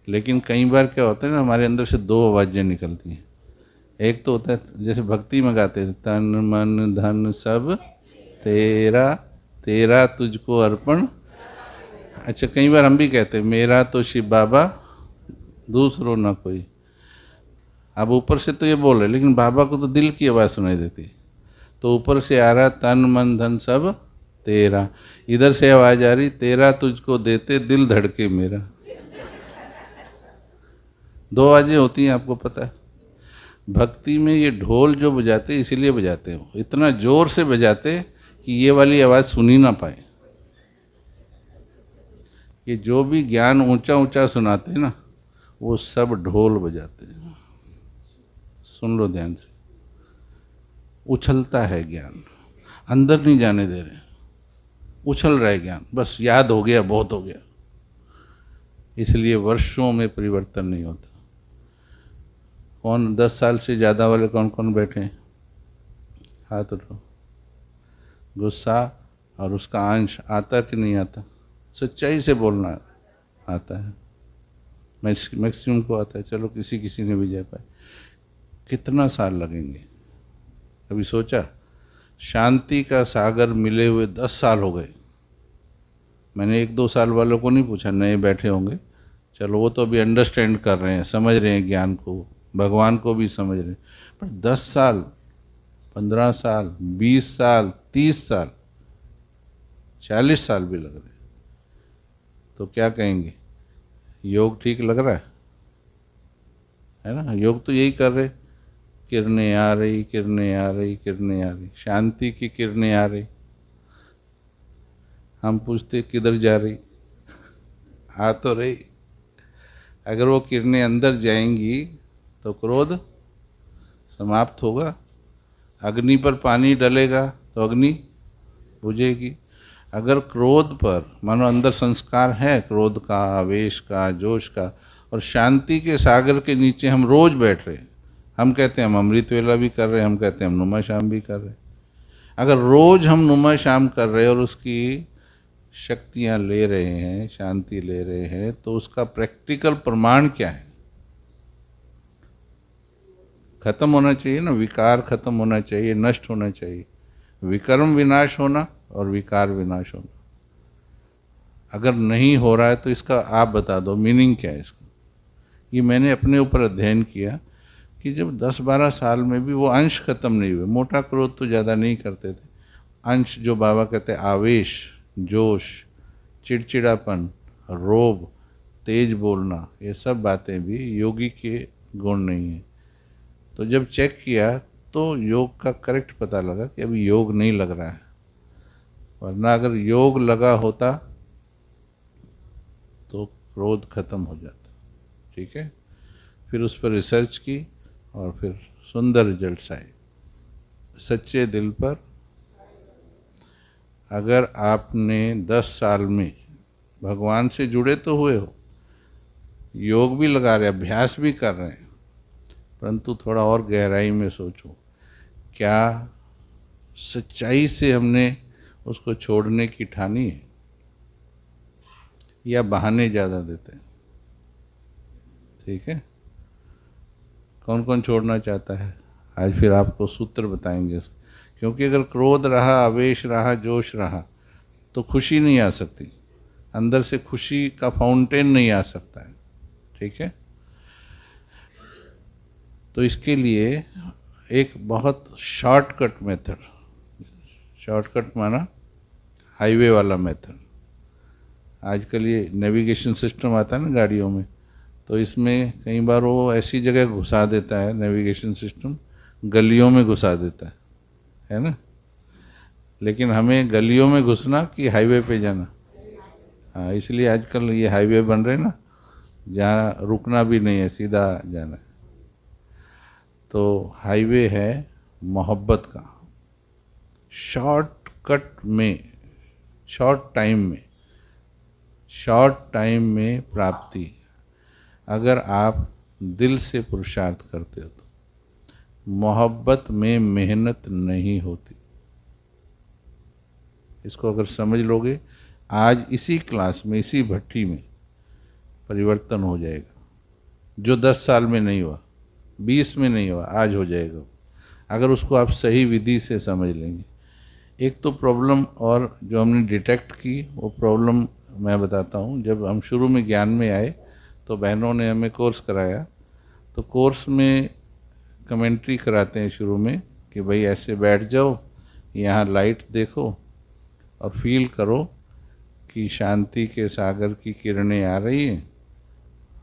लेकिन कई बार क्या होता है ना, हमारे अंदर से 2 आवाज़ें निकलती हैं। एक तो होता है जैसे भक्ति में गाते थे, तन मन धन सब तेरा, तेरा तुझको अर्पण। अच्छा, कई बार हम भी कहते हैं, मेरा तो शिव बाबा दूसरो ना कोई। अब ऊपर से तो ये बोल रहे, लेकिन बाबा को तो दिल की आवाज़ सुनाई देती। तो ऊपर से आ रहा तन मन धन सब तेरा, इधर से आवाज़ आ रही, तेरा तुझको देते दिल धड़के मेरा। 2 आवाज़ें होती हैं, आपको पता है। भक्ति में ये ढोल जो बजाते इसीलिए बजाते हो, इतना जोर से बजाते कि ये वाली आवाज़ सुनी ना पाए। ये जो भी ज्ञान ऊंचा ऊंचा सुनाते हैं ना, वो सब ढोल बजाते हैं। सुन लो ध्यान से, उछलता है ज्ञान, अंदर नहीं जाने दे रहे, उछल रहा है ज्ञान, बस याद हो गया, बहुत हो गया। इसलिए वर्षों में परिवर्तन नहीं होता। कौन 10 साल से ज़्यादा वाले कौन कौन बैठे हैं? हाथ उठाओ। गुस्सा और उसका अंश आता कि नहीं आता? सच्चाई से बोलना आता है, मैक्सिमम को आता है। चलो किसी किसी ने भी जा पाए। कितना साल लगेंगे? कभी सोचा? शांति का सागर मिले हुए 10 साल हो गए। मैंने 1-2 साल वालों को नहीं पूछा, नए बैठे होंगे, चलो वो तो अभी अंडरस्टैंड कर रहे हैं, समझ रहे हैं ज्ञान को, भगवान को भी समझ रहे हैं। पर 10 साल, 15 साल, 20 साल, 30 साल, 40 साल भी लग रहे, तो क्या कहेंगे? योग ठीक लग रहा है ना? योग तो यही कर रहे, किरणें आ रही, किरणें आ रही, किरणें आ रही, शांति की किरणें आ रही। हम पूछते किधर जा रही? आ तो रही। अगर वो किरणें अंदर जाएंगी तो क्रोध समाप्त होगा। अग्नि पर पानी डलेगा तो अग्नि बुझेगी। अगर क्रोध पर, मानो अंदर संस्कार है क्रोध का, आवेश का, जोश का, और शांति के सागर के नीचे हम रोज बैठ रहे, हम कहते हैं हम अमृत वेला भी कर रहे हैं, हम कहते हैं हम नुमा शाम भी कर रहे हैं। अगर रोज हम नुमा शाम कर रहे हैं और उसकी शक्तियाँ ले रहे हैं, शांति ले रहे हैं, तो उसका प्रैक्टिकल प्रमाण क्या है? खत्म होना चाहिए ना, विकार खत्म होना चाहिए, नष्ट होना चाहिए। विकर्म विनाश होना और विकार विनाश होना। अगर नहीं हो रहा है तो इसका आप बता दो मीनिंग क्या है इसका। ये मैंने अपने ऊपर अध्ययन किया कि जब 10-12 साल में भी वो अंश खत्म नहीं हुए, मोटा क्रोध तो ज़्यादा नहीं करते थे, अंश जो बाबा कहते हैं आवेश, जोश, चिड़चिड़ापन, रोब, तेज बोलना, ये सब बातें भी योगी के गुण नहीं हैं। तो जब चेक किया तो योग का करेक्ट पता लगा कि अभी योग नहीं लग रहा है, वरना अगर योग लगा होता तो क्रोध खत्म हो जाता। ठीक है, फिर उस पर रिसर्च की और फिर सुंदर रिजल्ट्स आए। सच्चे दिल पर अगर आपने 10 साल में भगवान से जुड़े तो हुए हो, योग भी लगा रहे, अभ्यास भी कर रहे हैं, परंतु थोड़ा और गहराई में सोचो, क्या सच्चाई से हमने उसको छोड़ने की ठानी है या बहाने ज़्यादा देते हैं? ठीक है, कौन कौन छोड़ना चाहता है? आज फिर आपको सूत्र बताएंगे, क्योंकि अगर क्रोध रहा, आवेश रहा, जोश रहा, तो खुशी नहीं आ सकती, अंदर से खुशी का फाउंटेन नहीं आ सकता है। ठीक है, तो इसके लिए एक बहुत शॉर्टकट मेथड, शॉर्टकट माना हाईवे वाला मेथड। आजकल ये नेविगेशन सिस्टम आता है ना गाड़ियों में, तो इसमें कई बार वो ऐसी जगह घुसा देता है, नेविगेशन सिस्टम गलियों में घुसा देता है ना? लेकिन हमें गलियों में घुसना कि हाईवे पे जाना? हाँ, इसलिए आजकल ये हाईवे बन रहे ना, जहाँ रुकना भी नहीं है, सीधा जाना है। तो हाईवे है मोहब्बत का, शॉर्टकट में, शॉर्ट टाइम में प्राप्ति। अगर आप दिल से पुरुषार्थ करते हो तो मोहब्बत में मेहनत नहीं होती। इसको अगर समझ लोगे, आज इसी क्लास में, इसी भट्टी में परिवर्तन हो जाएगा। जो 10 साल में नहीं हुआ, 20 में नहीं हुआ, आज हो जाएगा, अगर उसको आप सही विधि से समझ लेंगे। एक तो प्रॉब्लम और जो हमने डिटेक्ट की, वो प्रॉब्लम मैं बताता हूँ। जब हम शुरू में ज्ञान में आए तो बहनों ने हमें कोर्स कराया, तो कोर्स में कमेंट्री कराते हैं शुरू में कि भाई ऐसे बैठ जाओ, यहाँ लाइट देखो और फील करो कि शांति के सागर की किरणें आ रही हैं,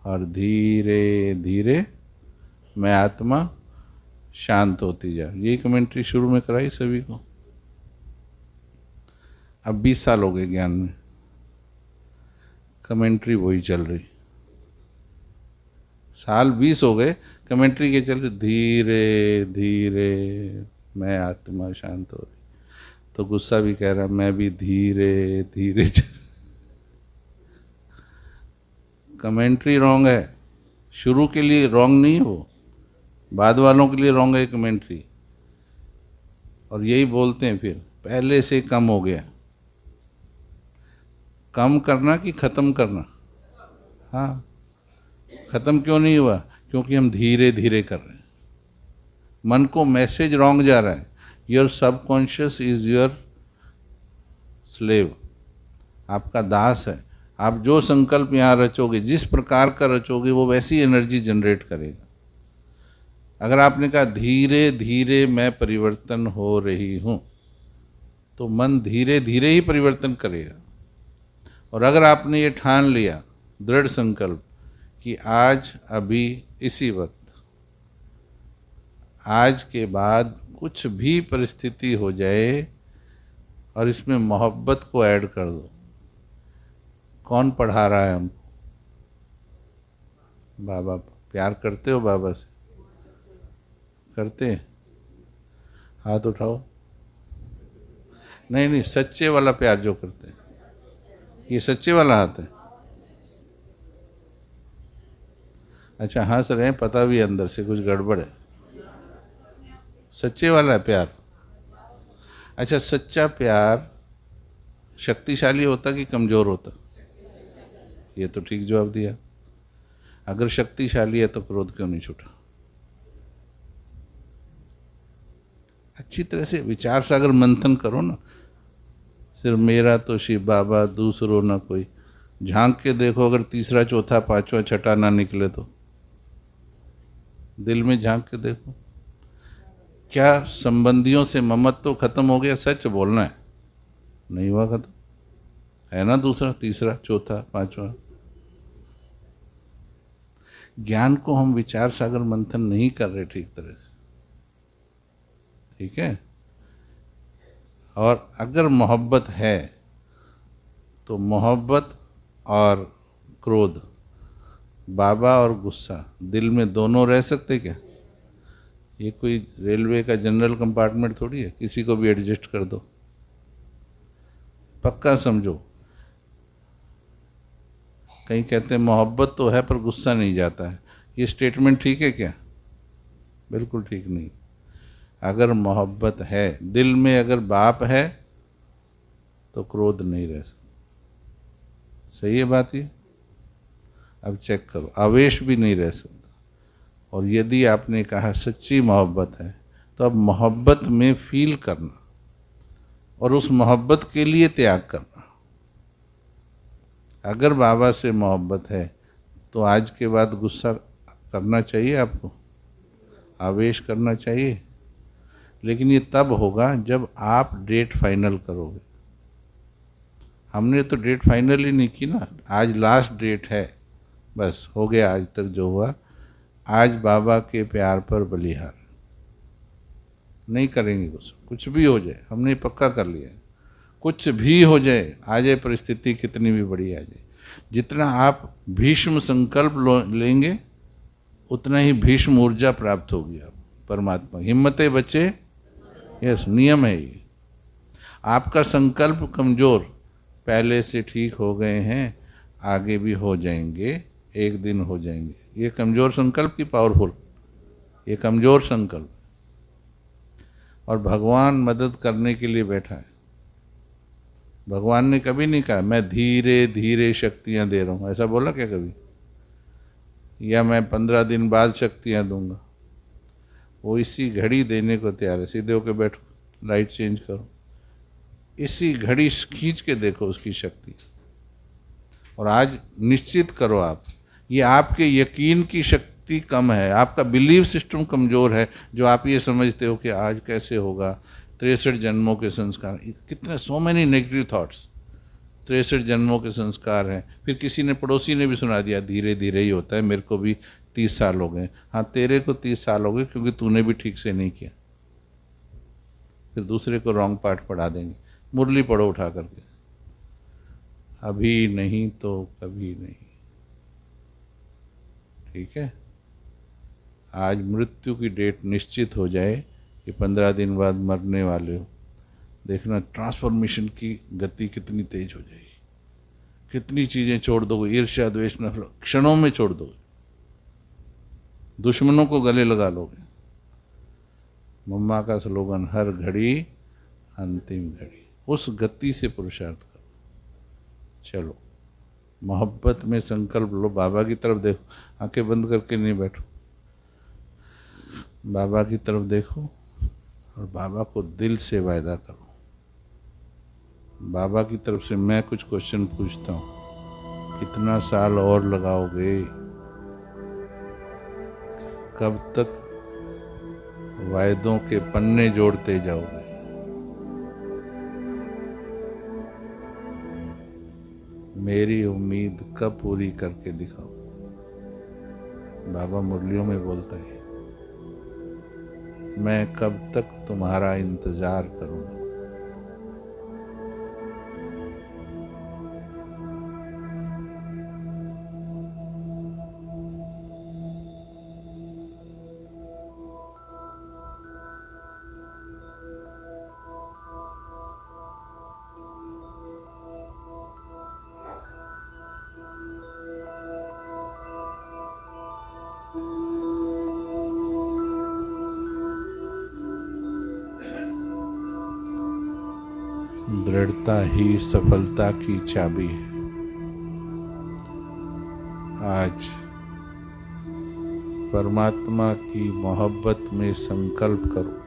और धीरे धीरे मैं आत्मा शांत होती जा रही। यही कमेंट्री शुरू में कराई सभी को। अब 20 साल हो गए ज्ञान में, कमेंट्री वही चल रही। साल 20 हो गए, कमेंट्री के चल रही, धीरे धीरे मैं आत्मा शांत हो रही। तो गुस्सा भी कह रहा मैं भी धीरे धीरे चल। कमेंट्री रॉन्ग है, शुरू के लिए रॉन्ग नहीं हो, बाद वालों के लिए रॉन्ग है कमेंट्री। और यही बोलते हैं फिर पहले से कम हो गया। कम करना कि ख़त्म करना? हाँ, ख़त्म क्यों नहीं हुआ? क्योंकि हम धीरे धीरे कर रहे हैं। मन को मैसेज रॉन्ग जा रहा है, your subconscious is your slave, आपका दास है। आप जो संकल्प यहाँ रचोगे, जिस प्रकार का रचोगे, वो वैसी एनर्जी जनरेट करेगा। अगर आपने कहा धीरे धीरे मैं परिवर्तन हो रही हूँ, तो मन धीरे धीरे ही परिवर्तन करेगा। और अगर आपने ये ठान लिया, दृढ़ संकल्प, कि आज अभी इसी वक्त, आज के बाद कुछ भी परिस्थिति हो जाए, और इसमें मोहब्बत को ऐड कर दो। कौन पढ़ा रहा है हमको? बाबा। प्यार करते हो बाबा से? करते हैं? हाथ उठाओ। नहीं नहीं, सच्चे वाला प्यार जो करते हैं, ये सच्चे वाला हाथ है। अच्छा, हंस रहे हैं, पता भी अंदर से कुछ गड़बड़ है। सच्चे वाला है प्यार। अच्छा, सच्चा प्यार शक्तिशाली होता कि कमज़ोर होता? ये तो ठीक जवाब दिया। अगर शक्तिशाली है तो क्रोध क्यों नहीं छूटा? अच्छी तरह से विचार सागर मंथन करो ना। सिर्फ मेरा तो शिव बाबा, दूसरों ना कोई। झांक के देखो, अगर तीसरा चौथा पांचवा छठा ना निकले तो दिल में झांक के देखो, क्या संबंधियों से ममत्व खत्म हो गया? सच बोलना है, नहीं हुआ खत्म, है ना दूसरा तीसरा चौथा पांचवा। ज्ञान को हम विचार सागर मंथन नहीं कर रहे ठीक तरह से, ठीक है। और अगर मोहब्बत है तो मोहब्बत और क्रोध, बाबा और गुस्सा, दिल में दोनों रह सकते क्या? ये कोई रेलवे का जनरल कंपार्टमेंट थोड़ी है, किसी को भी एडजस्ट कर दो। पक्का समझो। कहीं कहते हैं मोहब्बत तो है पर गुस्सा नहीं जाता है, ये स्टेटमेंट ठीक है क्या? बिल्कुल ठीक नहीं। अगर मोहब्बत है, दिल में अगर बाप है, तो क्रोध नहीं रह सकता। सही है बात ये? अब चेक करो, आवेश भी नहीं रह सकता। और यदि आपने कहा सच्ची मोहब्बत है, तो अब मोहब्बत में फील करना और उस मोहब्बत के लिए त्याग करना। अगर बाबा से मोहब्बत है तो आज के बाद गुस्सा करना चाहिए आपको, आवेश करना चाहिए, लेकिन ये तब होगा जब आप डेट फाइनल करोगे। हमने तो डेट फाइनल ही नहीं की ना, आज लास्ट डेट है, बस हो गया आज तक जो हुआ। आज बाबा के प्यार पर बलिहार नहीं करेंगे गुस्सा, कुछ भी हो जाए, हमने पक्का कर लिया है। कुछ भी हो जाए, आ जाए परिस्थिति कितनी भी बड़ी आ जाए, जितना आप भीष्म संकल्प लेंगे उतना ही भीष्म ऊर्जा प्राप्त होगी आप परमात्मा। हिम्मते बचे, यस, नियम है ये। आपका संकल्प कमज़ोर, पहले से ठीक हो गए हैं, आगे भी हो जाएंगे, एक दिन हो जाएंगे। ये कमज़ोर संकल्प की पावरफुल, ये कमज़ोर संकल्प। और भगवान मदद करने के लिए बैठा है। भगवान ने कभी नहीं कहा मैं धीरे धीरे शक्तियाँ दे रहा हूँ, ऐसा बोला क्या कभी? या मैं 15 दिन बाद शक्तियाँ दूंगा। वो इसी घड़ी देने को तैयार है। सीधे होकर बैठो, लाइट चेंज करो, इसी घड़ी खींच के देखो उसकी शक्ति। और आज निश्चित करो आप, ये आपके यकीन की शक्ति कम है, आपका बिलीफ सिस्टम कमज़ोर है, जो आप ये समझते हो कि आज कैसे होगा, 63 जन्मों के संस्कार, कितने सो मैनी नेगेटिव थॉट्स, 63 जन्मों के संस्कार हैं। फिर किसी ने, पड़ोसी ने भी सुना दिया धीरे धीरे ही होता है, मेरे को भी 30 साल हो गए। हाँ, तेरे को 30 साल हो गए क्योंकि तूने भी ठीक से नहीं किया। फिर दूसरे को रॉन्ग पाठ पढ़ा देंगे। मुरली पढ़ो उठा करके, अभी नहीं तो कभी नहीं। ठीक है, आज मृत्यु की डेट निश्चित हो जाए कि 15 दिन बाद मरने वाले हो, देखना ट्रांसफॉर्मेशन की गति कितनी तेज हो जाएगी। कितनी चीजें छोड़ दोगे, ईर्ष्या द्वेष नफरत क्षणों में छोड़ दोगे, दुश्मनों को गले लगा लोगे। मम्मा का स्लोगन, हर घड़ी अंतिम घड़ी। उस गति से पुरुषार्थ करो। चलो, मोहब्बत में संकल्प लो, बाबा की तरफ देखो, आंखें बंद करके नहीं बैठो, बाबा की तरफ देखो और बाबा को दिल से वायदा करो। बाबा की तरफ से मैं कुछ क्वेश्चन पूछता हूँ, कितना साल और लगाओगे? कब तक वायदों के पन्ने जोड़ते जाओगे? मेरी उम्मीद कब पूरी करके दिखाओ? बाबा मुरलियों में बोलता है, मैं कब तक तुम्हारा इंतजार करूंगा? दृढ़ता ही सफलता की चाबी है। आज परमात्मा की मोहब्बत में संकल्प करो।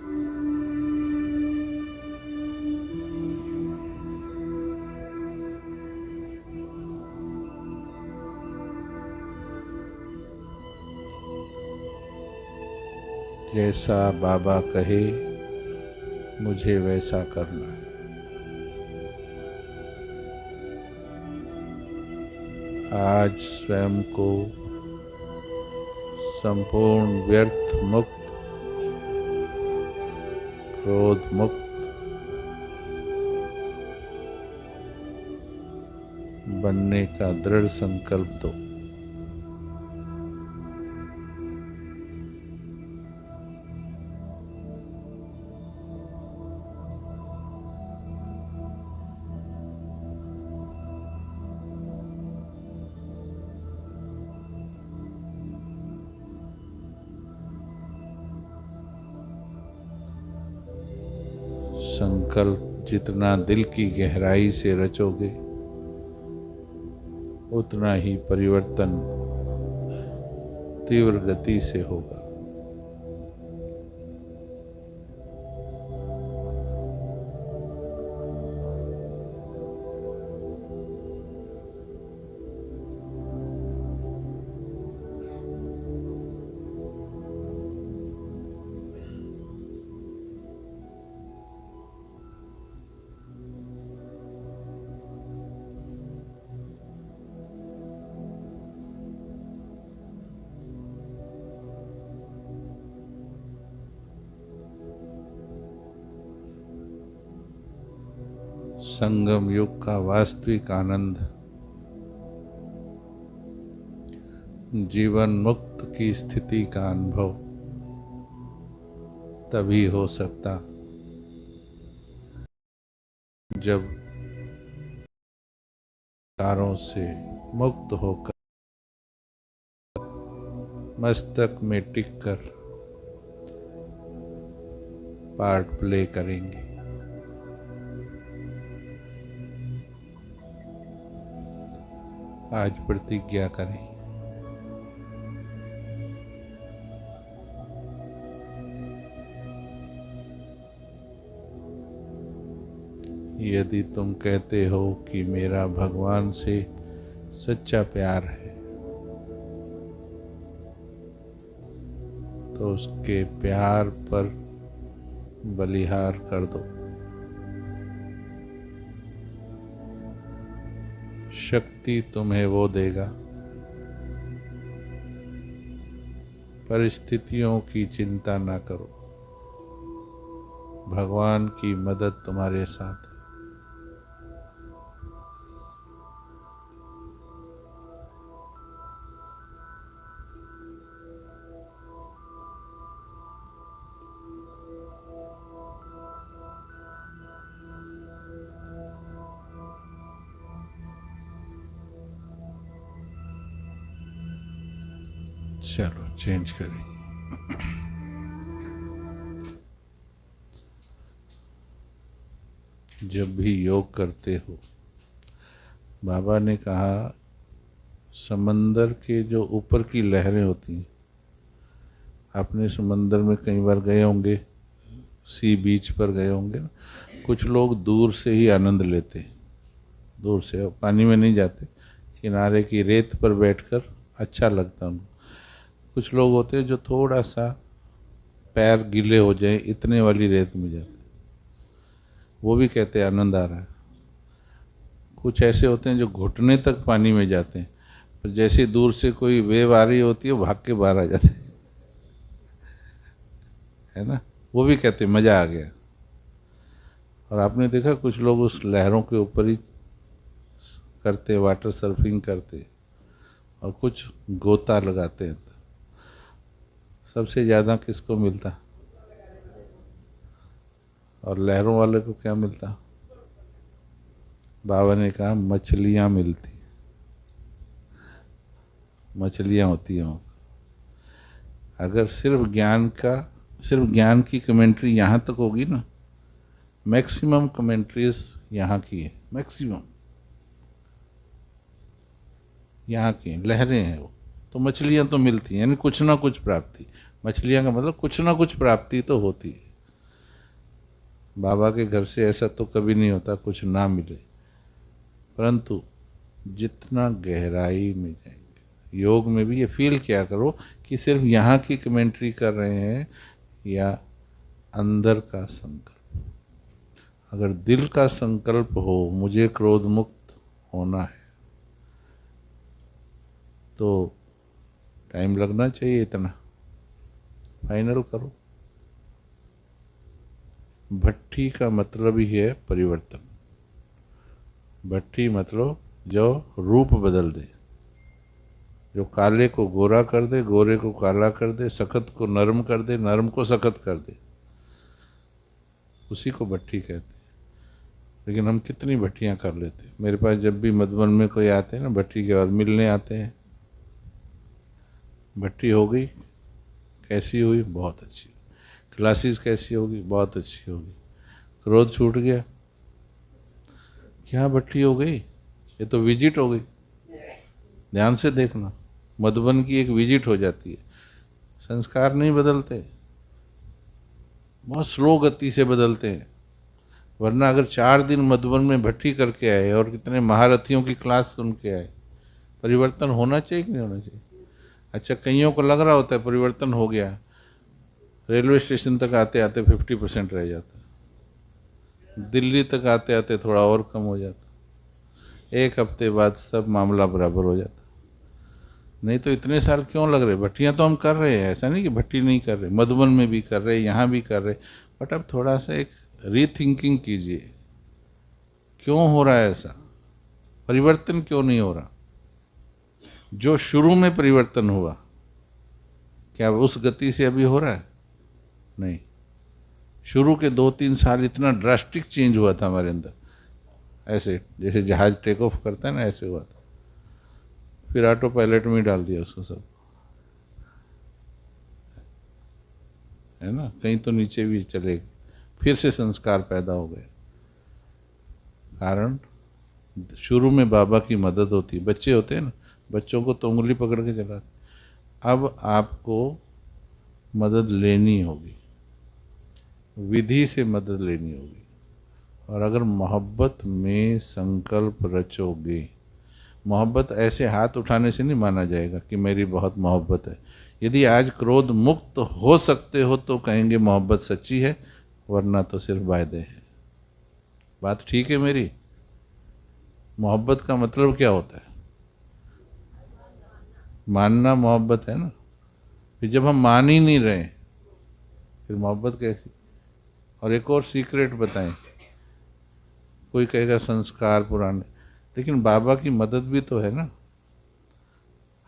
जैसा बाबा कहे मुझे वैसा करना है। आज स्वयं को संपूर्ण व्यर्थ मुक्त, क्रोध मुक्त बनने का दृढ़ संकल्प दो। संकल्प जितना दिल की गहराई से रचोगे, उतना ही परिवर्तन तीव्र गति से होगा। संगम युग का वास्तविक आनंद जीवन मुक्त की स्थिति का अनुभव तभी हो सकता जब कारों से मुक्त होकर मस्तक में टिककर पार्ट प्ले करेंगे। आज प्रतिज्ञा करें, यदि तुम कहते हो कि मेरा भगवान से सच्चा प्यार है, तो उसके प्यार पर बलिहार कर दो। शक्ति तुम्हें वो देगा परिस्थितियों की चिंता ना करो, भगवान की मदद तुम्हारे साथ है। चलो चेंज करें। जब भी योग करते हो, बाबा ने कहा समंदर के जो ऊपर की लहरें होती हैं, आपने समंदर में कई बार गए होंगे, सी बीच पर गए होंगे ना, कुछ लोग दूर से ही आनंद लेते हैं, दूर से, पानी में नहीं जाते, किनारे की रेत पर बैठकर अच्छा लगता है उनको। कुछ लोग होते हैं जो थोड़ा सा पैर गीले हो जाए इतने वाली रेत में जाते, वो भी कहते हैं आनंद आ रहा है। कुछ ऐसे होते हैं जो घुटने तक पानी में जाते हैं, पर जैसे दूर से कोई वेव आ रही होती है वो भाग के बाहर आ जाते हैं, है ना, वो भी कहते हैं मज़ा आ गया। और आपने देखा कुछ लोग उस लहरों के ऊपर ही करते, वाटर सर्फिंग करते, और कुछ गोता लगाते हैं। सबसे ज़्यादा किसको मिलता, और लहरों वाले को क्या मिलता? बाबा ने कहा मछलियाँ मिलती, मछलियाँ होती हैं। अगर सिर्फ ज्ञान की कमेंट्री यहाँ तक होगी ना, मैक्सिमम कमेंट्रीज यहाँ की है, मैक्सिमम यहाँ की लहरें हैं वो, तो मछलियाँ तो मिलती हैं, यानी कुछ ना कुछ प्राप्ति। मछलियाँ का मतलब कुछ ना कुछ प्राप्ति तो होती है। बाबा के घर से ऐसा तो कभी नहीं होता कुछ ना मिले, परंतु जितना गहराई में जाएंगे योग में भी ये फील किया करो कि सिर्फ यहाँ की कमेंट्री कर रहे हैं या अंदर का संकल्प। अगर दिल का संकल्प हो मुझे क्रोध मुक्त होना है, तो टाइम लगना चाहिए इतना, फाइनल करो। भट्टी का मतलब ही है परिवर्तन। भट्टी मतलब जो रूप बदल दे, जो काले को गोरा कर दे, गोरे को काला कर दे, सख्त को नरम कर दे, नरम को सख्त कर दे, उसी को भट्टी कहते हैं। लेकिन हम कितनी भट्टियाँ कर लेते हैं। मेरे पास जब भी मधुबन में कोई आते हैं ना, भट्टी के बाद मिलने आते हैं, भट्टी हो गई, कैसी हुई? बहुत अच्छी। क्लासेस कैसी होगी? बहुत अच्छी होगी। क्रोध छूट गया, क्या भट्टी हो गई? ये तो विजिट हो गई। ध्यान से देखना, मधुबन की एक विजिट हो जाती है। संस्कार नहीं बदलते, बहुत स्लो गति से बदलते हैं। वरना अगर 4 दिन मधुबन में भट्टी करके आए और कितने महारथियों की क्लास सुन के आए, परिवर्तन होना चाहिए कि नहीं होना चाहिए? अच्छा, कईयों को लग रहा होता है परिवर्तन हो गया, रेलवे स्टेशन तक आते आते 50% रह जाता, दिल्ली तक आते आते थोड़ा और कम हो जाता, 1 हफ्ते बाद सब मामला बराबर हो जाता। नहीं तो इतने साल क्यों लग रहे? भट्टियाँ तो हम कर रहे हैं, ऐसा नहीं कि भट्टी नहीं कर रहे, मधुबन में भी कर रहे, यहाँ भी कर रहे, बट अब थोड़ा सा एक रीथिंकिंग कीजिए, क्यों हो रहा है ऐसा? परिवर्तन क्यों नहीं हो रहा? जो शुरू में परिवर्तन हुआ, क्या उस गति से अभी हो रहा है? नहीं। शुरू के 2-3 साल इतना ड्रास्टिक चेंज हुआ था हमारे अंदर, ऐसे जैसे जहाज टेक ऑफ करता है ना, ऐसे हुआ था। फिर ऑटो पायलट में ही डाल दिया उसको सब, है ना, कहीं तो नीचे भी चले गए, फिर से संस्कार पैदा हो गए। कारण शुरू में बाबा की मदद होती है। बच्चे होते हैं ना, बच्चों को तो उंगली पकड़ के चलाते, अब आपको मदद लेनी होगी, विधि से मदद लेनी होगी। और अगर मोहब्बत में संकल्प रचोगे, मोहब्बत ऐसे हाथ उठाने से नहीं माना जाएगा कि मेरी बहुत मोहब्बत है। यदि आज क्रोध मुक्त हो सकते हो तो कहेंगे मोहब्बत सच्ची है, वरना तो सिर्फ वायदे हैं। बात ठीक है मेरी? मोहब्बत का मतलब क्या होता है? मानना मोहब्बत है ना। फिर जब हम मान ही नहीं रहे फिर मोहब्बत कैसी। और एक और सीक्रेट बताएं, कोई कहेगा संस्कार पुराने, लेकिन बाबा की मदद भी तो है ना।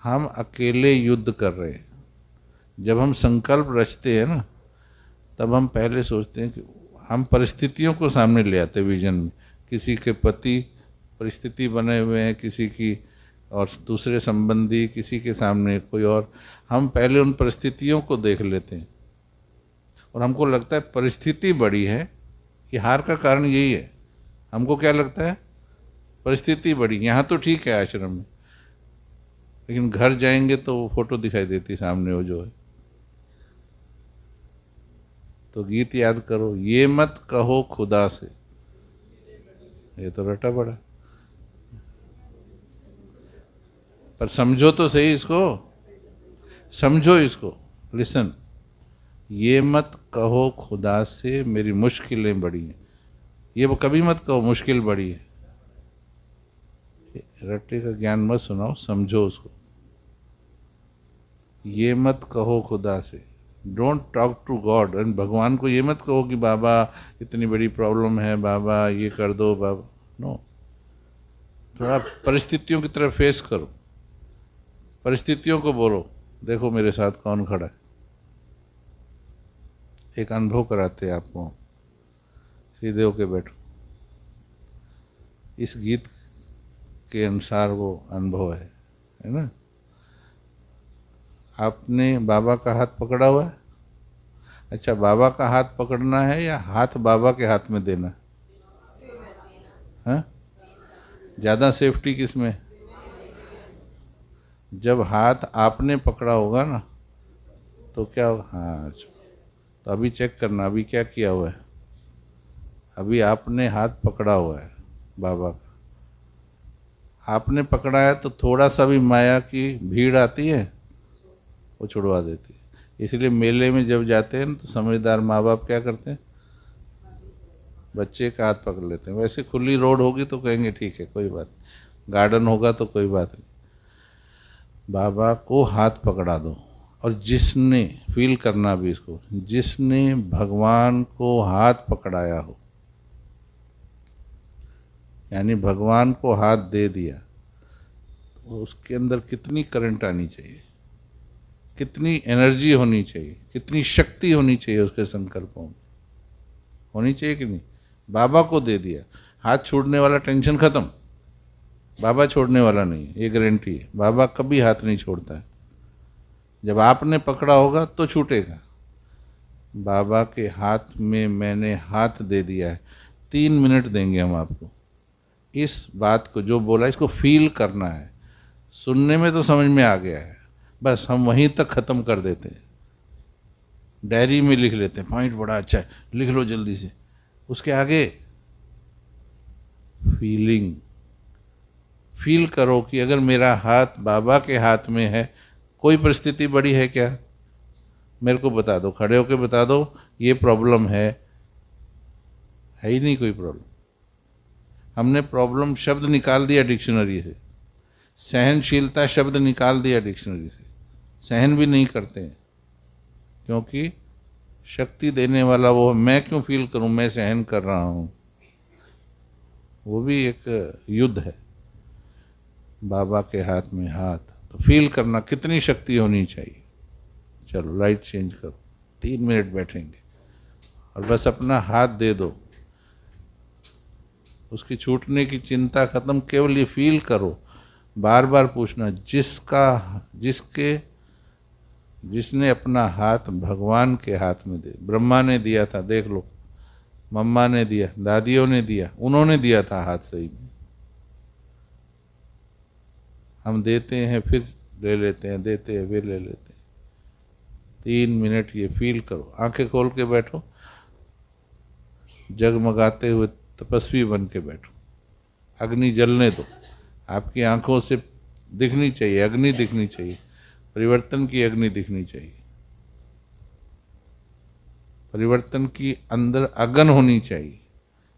हम अकेले युद्ध कर रहे हैं। जब हम संकल्प रचते हैं ना, तब हम पहले सोचते हैं कि हम परिस्थितियों को सामने ले आते विजन में। किसी के पति परिस्थिति बने हुए हैं, किसी की और दूसरे संबंधी, किसी के सामने कोई और, हम पहले उन परिस्थितियों को देख लेते हैं और हमको लगता है परिस्थिति बड़ी है, ये हार का कारण यही है। हमको क्या लगता है, परिस्थिति बड़ी। यहाँ तो ठीक है आश्रम में, लेकिन घर जाएंगे तो वो फोटो दिखाई देती सामने वो जो है। तो गीत याद करो, ये मत कहो खुदा से, ये तो रटा पड़ा। पर समझो तो सही इसको, समझो इसको, लिसन। ये मत कहो खुदा से मेरी मुश्किलें बड़ी हैं, ये वो कभी मत कहो मुश्किल बड़ी है। रट्टे का ज्ञान मत सुनाओ, समझो उसको। ये मत कहो खुदा से, don't talk to god. And भगवान को ये मत कहो कि बाबा इतनी बड़ी प्रॉब्लम है, बाबा ये कर दो बाबा। नो, थोड़ा परिस्थितियों की तरफ फेस करो, परिस्थितियों को बोलो देखो मेरे साथ कौन खड़ा है। एक अनुभव कराते हैं आपको, सीधे होके बैठो। इस गीत के अनुसार वो अनुभव है ना। आपने बाबा का हाथ पकड़ा हुआ है। अच्छा, बाबा का हाथ पकड़ना है या हाथ बाबा के हाथ में देना है? ज़्यादा सेफ्टी किस में? जब हाथ आपने पकड़ा होगा ना तो क्या होगा? हाँ, अच्छा। तो अभी चेक करना, अभी क्या किया हुआ है। अभी आपने हाथ पकड़ा हुआ है बाबा का, आपने पकड़ा है तो थोड़ा सा भी माया की भीड़ आती है वो छुड़वा देती है। इसलिए मेले में जब जाते हैं तो समझदार माँ बाप क्या करते हैं, बच्चे का हाथ पकड़ लेते हैं। वैसे खुली रोड होगी तो कहेंगे ठीक है कोई बात, गार्डन होगा तो कोई बात नहीं, बाबा को हाथ पकड़ा दो। और जिसने, फील करना भी इसको, जिसने भगवान को हाथ पकड़ाया हो, यानी भगवान को हाथ दे दिया, तो उसके अंदर कितनी करंट आनी चाहिए, कितनी एनर्जी होनी चाहिए, कितनी शक्ति होनी चाहिए उसके संकल्पों में, होनी चाहिए कि नहीं। बाबा को दे दिया, हाथ छोड़ने वाला टेंशन खत्म, बाबा छोड़ने वाला नहीं, ये गारंटी है। बाबा कभी हाथ नहीं छोड़ता है। जब आपने पकड़ा होगा तो छूटेगा। बाबा के हाथ में मैंने हाथ दे दिया है। 3 मिनट देंगे हम आपको, इस बात को जो बोला इसको फील करना है। सुनने में तो समझ में आ गया है, बस हम वहीं तक ख़त्म कर देते हैं, डायरी में लिख लेते हैं, पॉइंट बड़ा अच्छा है लिख लो जल्दी से। उसके आगे फीलिंग, फील करो कि अगर मेरा हाथ बाबा के हाथ में है, कोई परिस्थिति बड़ी है क्या, मेरे को बता दो, खड़े होके बता दो ये प्रॉब्लम है ही नहीं कोई प्रॉब्लम। हमने प्रॉब्लम शब्द निकाल दिया डिक्शनरी से, सहनशीलता शब्द निकाल दिया डिक्शनरी से, सहन भी नहीं करते हैं, क्योंकि शक्ति देने वाला वो, मैं क्यों फील करूं मैं सहन कर रहा हूं। वो भी एक युद्ध है। बाबा के हाथ में हाथ, तो फील करना कितनी शक्ति होनी चाहिए। चलो लाइट चेंज करो, 3 मिनट बैठेंगे और बस अपना हाथ दे दो, उसकी छूटने की चिंता खत्म, केवल ये फील करो। बार बार पूछना, जिसने अपना हाथ भगवान के हाथ में दे, ब्रह्मा ने दिया था, देख लो, मम्मा ने दिया, दादियों ने दिया, उन्होंने दिया था हाथ सही में। हम देते हैं फिर ले लेते हैं, देते हैं फिर ले लेते हैं। 3 मिनट ये फील करो, आंखें खोल के बैठो, जगमगाते हुए तपस्वी बन के बैठो। अग्नि जलने दो, आपकी आंखों से दिखनी चाहिए, अग्नि दिखनी चाहिए, परिवर्तन की अग्नि दिखनी चाहिए, परिवर्तन की अंदर अगन होनी चाहिए।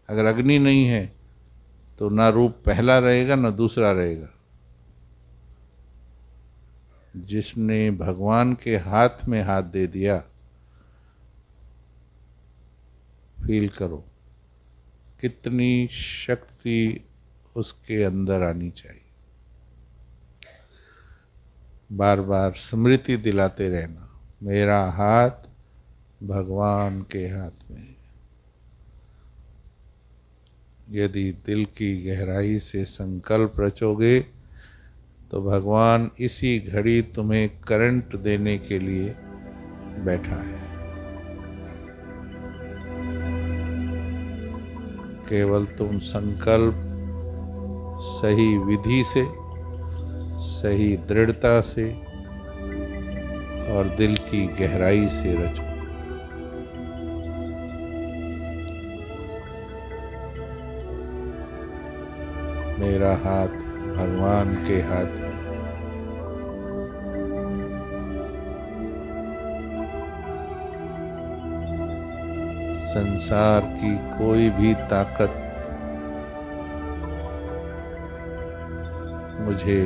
अगर अग्नि नहीं है तो ना रूप पहला रहेगा ना दूसरा रहेगा। जिसने भगवान के हाथ में हाथ दे दिया, फील करो कितनी शक्ति उसके अंदर आनी चाहिए। बार बार स्मृति दिलाते रहना, मेरा हाथ भगवान के हाथ में है। यदि दिल की गहराई से संकल्प रचोगे तो भगवान इसी घड़ी तुम्हें करंट देने के लिए बैठा है। केवल तुम संकल्प सही विधि से, सही दृढ़ता से और दिल की गहराई से रचो। मेरा हाथ भगवान के हाथ में। संसार की कोई भी ताकत मुझे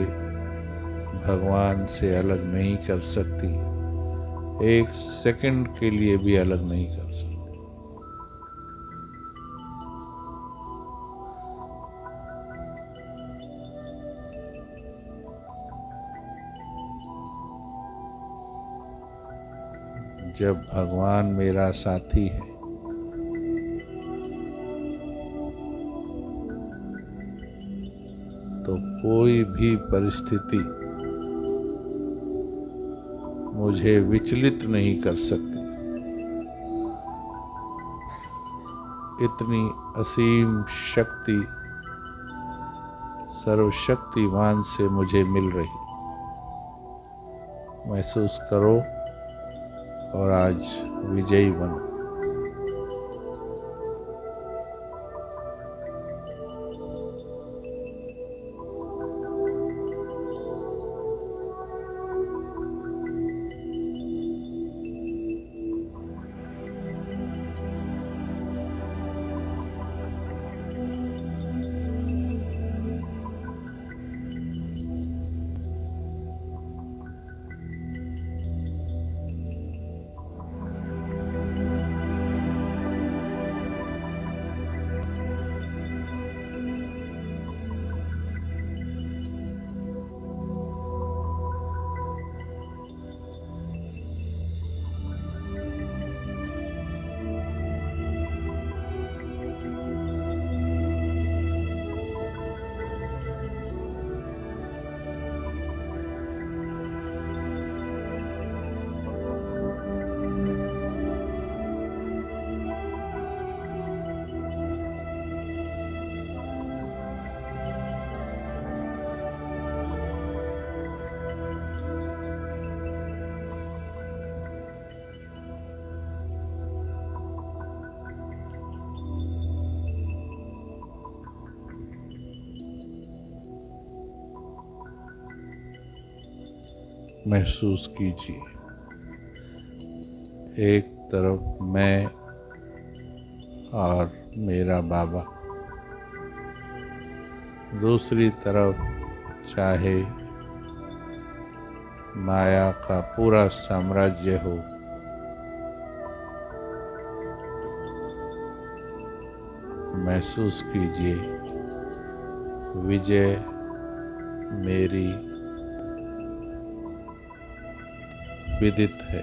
भगवान से अलग नहीं कर सकती, एक सेकंड के लिए भी अलग नहीं कर सकती। जब भगवान मेरा साथी है तो कोई भी परिस्थिति मुझे विचलित नहीं कर सकती। इतनी असीम शक्ति सर्वशक्तिवान से मुझे मिल रही। महसूस करो और आज विजयी बनो। महसूस कीजिए, एक तरफ मैं और मेरा बाबा, दूसरी तरफ चाहे माया का पूरा साम्राज्य हो, महसूस कीजिए विजय मेरी विदित है।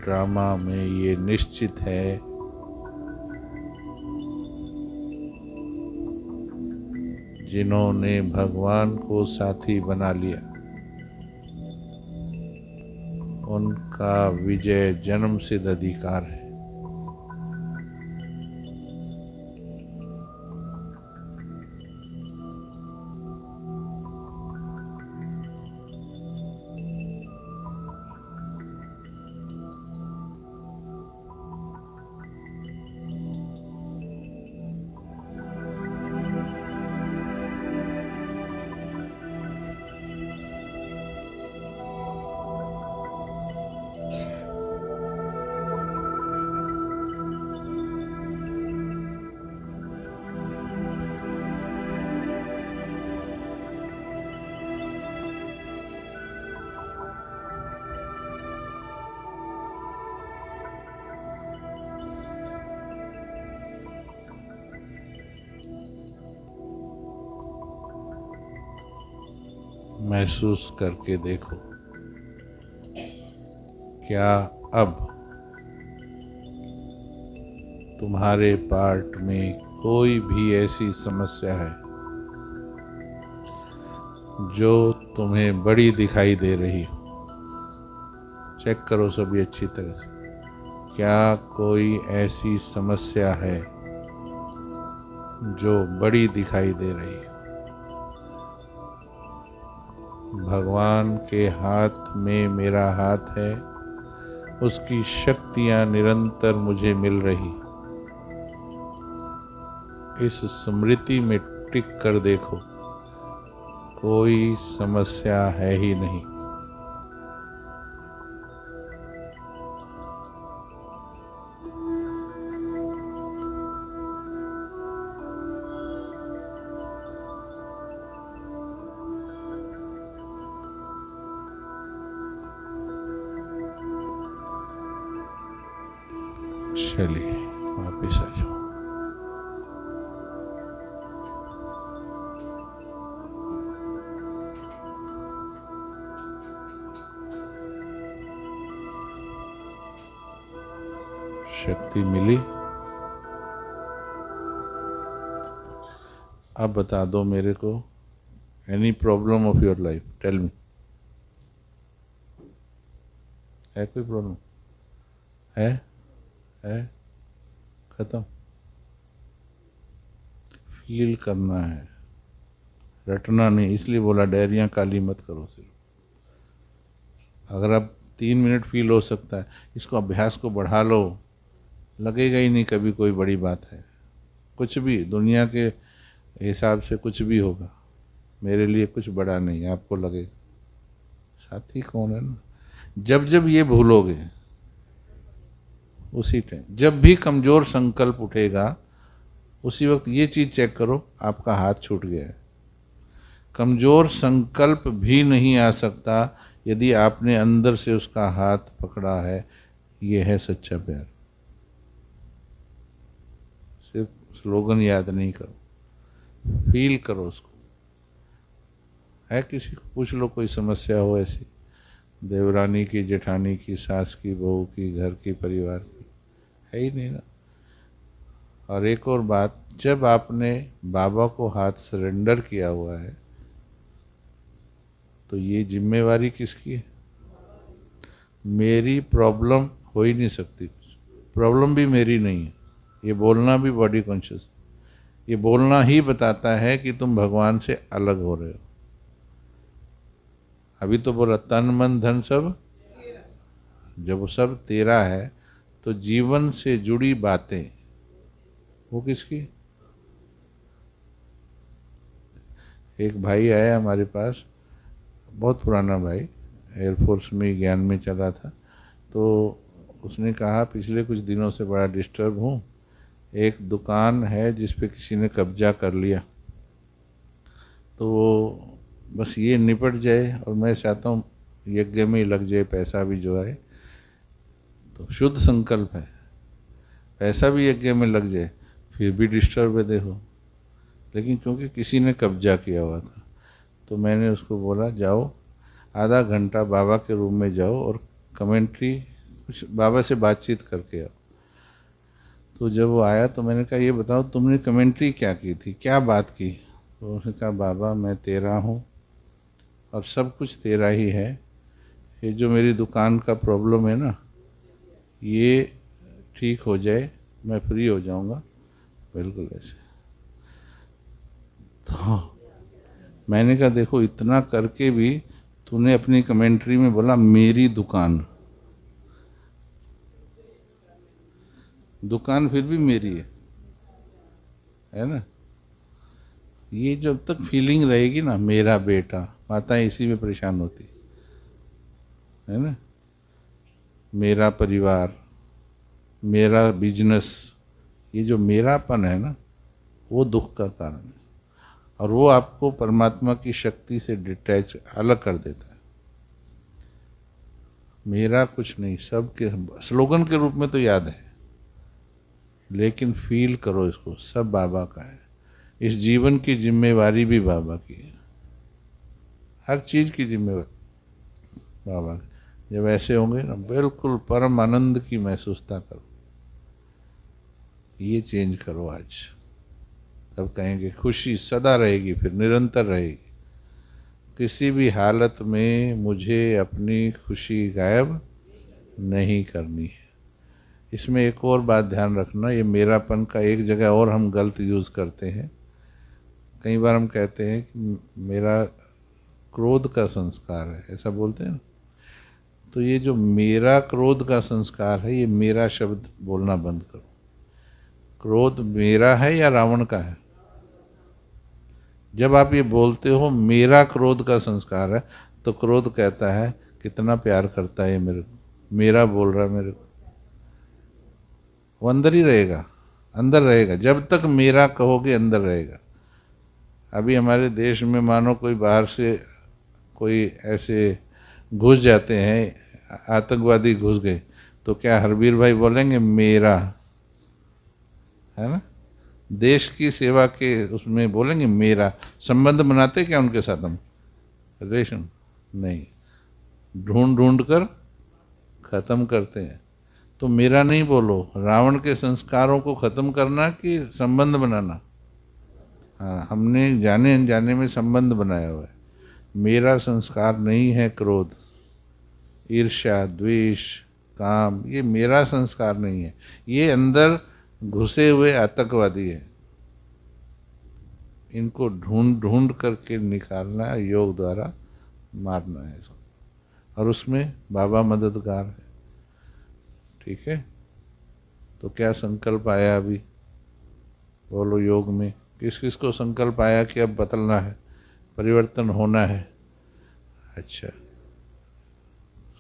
ड्रामा में ये निश्चित है जिन्होंने भगवान को साथी बना लिया उनका विजय जन्मसिद्ध अधिकार है। महसूस करके देखो, क्या अब तुम्हारे पार्ट में कोई भी ऐसी समस्या है जो तुम्हें बड़ी दिखाई दे रही हो? चेक करो सभी अच्छी तरह से। क्या कोई ऐसी समस्या है जो बड़ी दिखाई दे रही है? भगवान के हाथ में मेरा हाथ है, उसकी शक्तियां निरंतर मुझे मिल रही। इस स्मृति में टिक कर देखो, कोई समस्या है ही नहीं। चलिए वापिस आ जाओ। शक्ति मिली। अब बता दो मेरे को, any problem of your life, tell me. है कोई प्रॉब्लम? है खत्म। फील करना है, रटना नहीं। इसलिए बोला डायरियां काली मत करो। सिर्फ अगर आप 3 मिनट फील हो सकता है, इसको अभ्यास को बढ़ा लो, लगेगा ही नहीं कभी कोई बड़ी बात है। कुछ भी दुनिया के हिसाब से कुछ भी होगा, मेरे लिए कुछ बड़ा नहीं, आपको लगेगा। साथी कौन है ना। जब जब ये भूलोगे, उसी टाइम जब भी कमजोर संकल्प उठेगा, उसी वक्त ये चीज चेक करो, आपका हाथ छूट गया है। कमजोर संकल्प भी नहीं आ सकता यदि आपने अंदर से उसका हाथ पकड़ा है। ये है सच्चा प्यार। सिर्फ स्लोगन याद नहीं करो, फील करो उसको। है किसी को पूछ लो, कोई समस्या हो ऐसी, देवरानी की, जेठानी की, सास की, बहू की, घर की, परिवार की, है ही नहीं ना। और एक और बात, जब आपने बाबा को हाथ सरेंडर किया हुआ है, तो ये जिम्मेवारी किसकी है? मेरी प्रॉब्लम हो ही नहीं सकती। कुछ प्रॉब्लम भी मेरी नहीं है। ये बोलना भी बॉडी कॉन्शियस, ये बोलना ही बताता है कि तुम भगवान से अलग हो रहे हो। अभी तो बोला तन मन धन सब, जब वो सब तेरा है तो जीवन से जुड़ी बातें वो किसकी? एक भाई आया हमारे पास, बहुत पुराना भाई, एयरफोर्स में ज्ञान में चला था। तो उसने कहा पिछले कुछ दिनों से बड़ा डिस्टर्ब हूँ, एक दुकान है जिस पे किसी ने कब्जा कर लिया, तो बस ये निपट जाए और मैं चाहता हूँ यज्ञ में ही लग जाए, पैसा भी जो है। तो शुद्ध संकल्प है, पैसा भी यज्ञ में लग जाए, फिर भी डिस्टर्ब है देखो। लेकिन क्योंकि किसी ने कब्जा किया हुआ था, तो मैंने उसको बोला जाओ आधा घंटा बाबा के रूम में जाओ और कमेंट्री कुछ बाबा से बातचीत करके आओ। तो जब वो आया तो मैंने कहा ये बताओ तुमने कमेंट्री क्या की थी, क्या बात की? तो उसने कहा बाबा मैं तेरा हूँ और सब कुछ तेरा ही है। ये जो मेरी दुकान का प्रॉब्लम है ना, ये ठीक हो जाए, मैं फ्री हो जाऊंगा। बिल्कुल ऐसे। तो मैंने कहा देखो इतना करके भी तूने अपनी कमेंट्री में बोला मेरी दुकान, दुकान फिर भी मेरी है ना। ये जब तक फीलिंग रहेगी ना, मेरा बेटा, माताएं इसी में परेशान होती है ना। मेरा परिवार, मेरा बिजनेस, ये जो मेरापन है ना, वो दुख का कारण है और वो आपको परमात्मा की शक्ति से डिटैच अलग कर देता है। मेरा कुछ नहीं, सब के स्लोगन के रूप में तो याद है, लेकिन फील करो इसको, सब बाबा का है। इस जीवन की जिम्मेवारी भी बाबा की है। हर चीज़ की जिम्मेवारी बाबा की। जब ऐसे होंगे ना बिल्कुल परम आनंद की महसूसता करो, ये चेंज करो आज, तब कहेंगे खुशी सदा रहेगी, फिर निरंतर रहेगी। किसी भी हालत में मुझे अपनी खुशी गायब नहीं करनी है। इसमें एक और बात ध्यान रखना, ये मेरापन का एक जगह और हम गलत यूज़ करते हैं। कई बार हम कहते हैं कि मेरा क्रोध का संस्कार है, ऐसा बोलते हैं ना। तो ये जो मेरा क्रोध का संस्कार है, ये मेरा शब्द बोलना बंद करो। क्रोध मेरा है या रावण का है? जब आप ये बोलते हो मेरा क्रोध का संस्कार है, तो क्रोध कहता है कितना प्यार करता है ये मेरे को, मेरा बोल रहा है मेरे को। वो अंदर ही रहेगा, अंदर रहेगा, जब तक मेरा कहोगे अंदर रहेगा। अभी हमारे देश में मानो कोई बाहर से कोई ऐसे घुस जाते हैं, आतंकवादी घुस गए, तो क्या हरबीर भाई बोलेंगे मेरा, है ना? देश की सेवा के उसमें बोलेंगे मेरा। संबंध बनाते क्या उनके साथ हम? रिलेशन नहीं, ढूंढ ढूंढ कर खत्म करते हैं। तो मेरा नहीं बोलो। रावण के संस्कारों को खत्म करना कि संबंध बनाना? हाँ, हमने जाने अनजाने में संबंध बनाया हुआ है। मेरा संस्कार नहीं है क्रोध, ईर्ष्या, द्वेष, काम, ये मेरा संस्कार नहीं है। ये अंदर घुसे हुए आतंकवादी है, इनको ढूंढ ढूंढ करके निकालना है, योग द्वारा मारना है इसको, और उसमें बाबा मददगार है। ठीक है, तो क्या संकल्प आया अभी? बोलो योग में किस किस को संकल्प आया कि अब बदलना है, परिवर्तन होना है? अच्छा,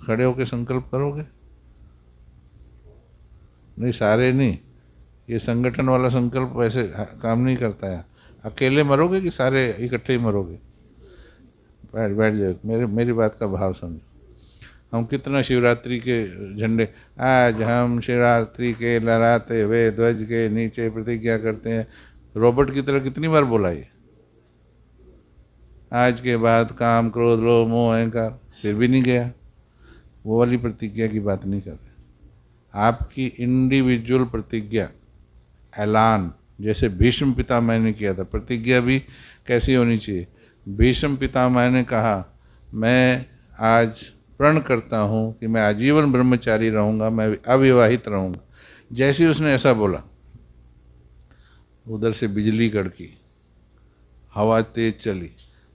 खड़े होके संकल्प करोगे? नहीं, सारे नहीं, ये संगठन वाला संकल्प वैसे काम नहीं करता है। अकेले मरोगे कि सारे इकट्ठे ही मरोगे? बैठ जाओ, मेरी बात का भाव समझो। हम कितना शिवरात्रि के झंडे, आज हम शिवरात्रि के लहराते हुए ध्वज के नीचे प्रतिज्ञा करते हैं, रॉबर्ट की तरह कितनी बार बोला ये? आज के बाद काम, क्रोध, लोभ, मोह, अहंकार, फिर भी नहीं गया। वो वाली प्रतिज्ञा की बात नहीं कर रहे। आपकी इंडिविजुअल प्रतिज्ञा, ऐलान, जैसे भीष्म पितामह ने किया था। प्रतिज्ञा भी कैसी होनी चाहिए? भीष्म पितामह ने कहा मैं आज प्रण करता हूँ कि मैं आजीवन ब्रह्मचारी रहूँगा, मैं अविवाहित रहूँगा। जैसे उसने ऐसा बोला, उधर से बिजली कड़की, हवा तेज चली,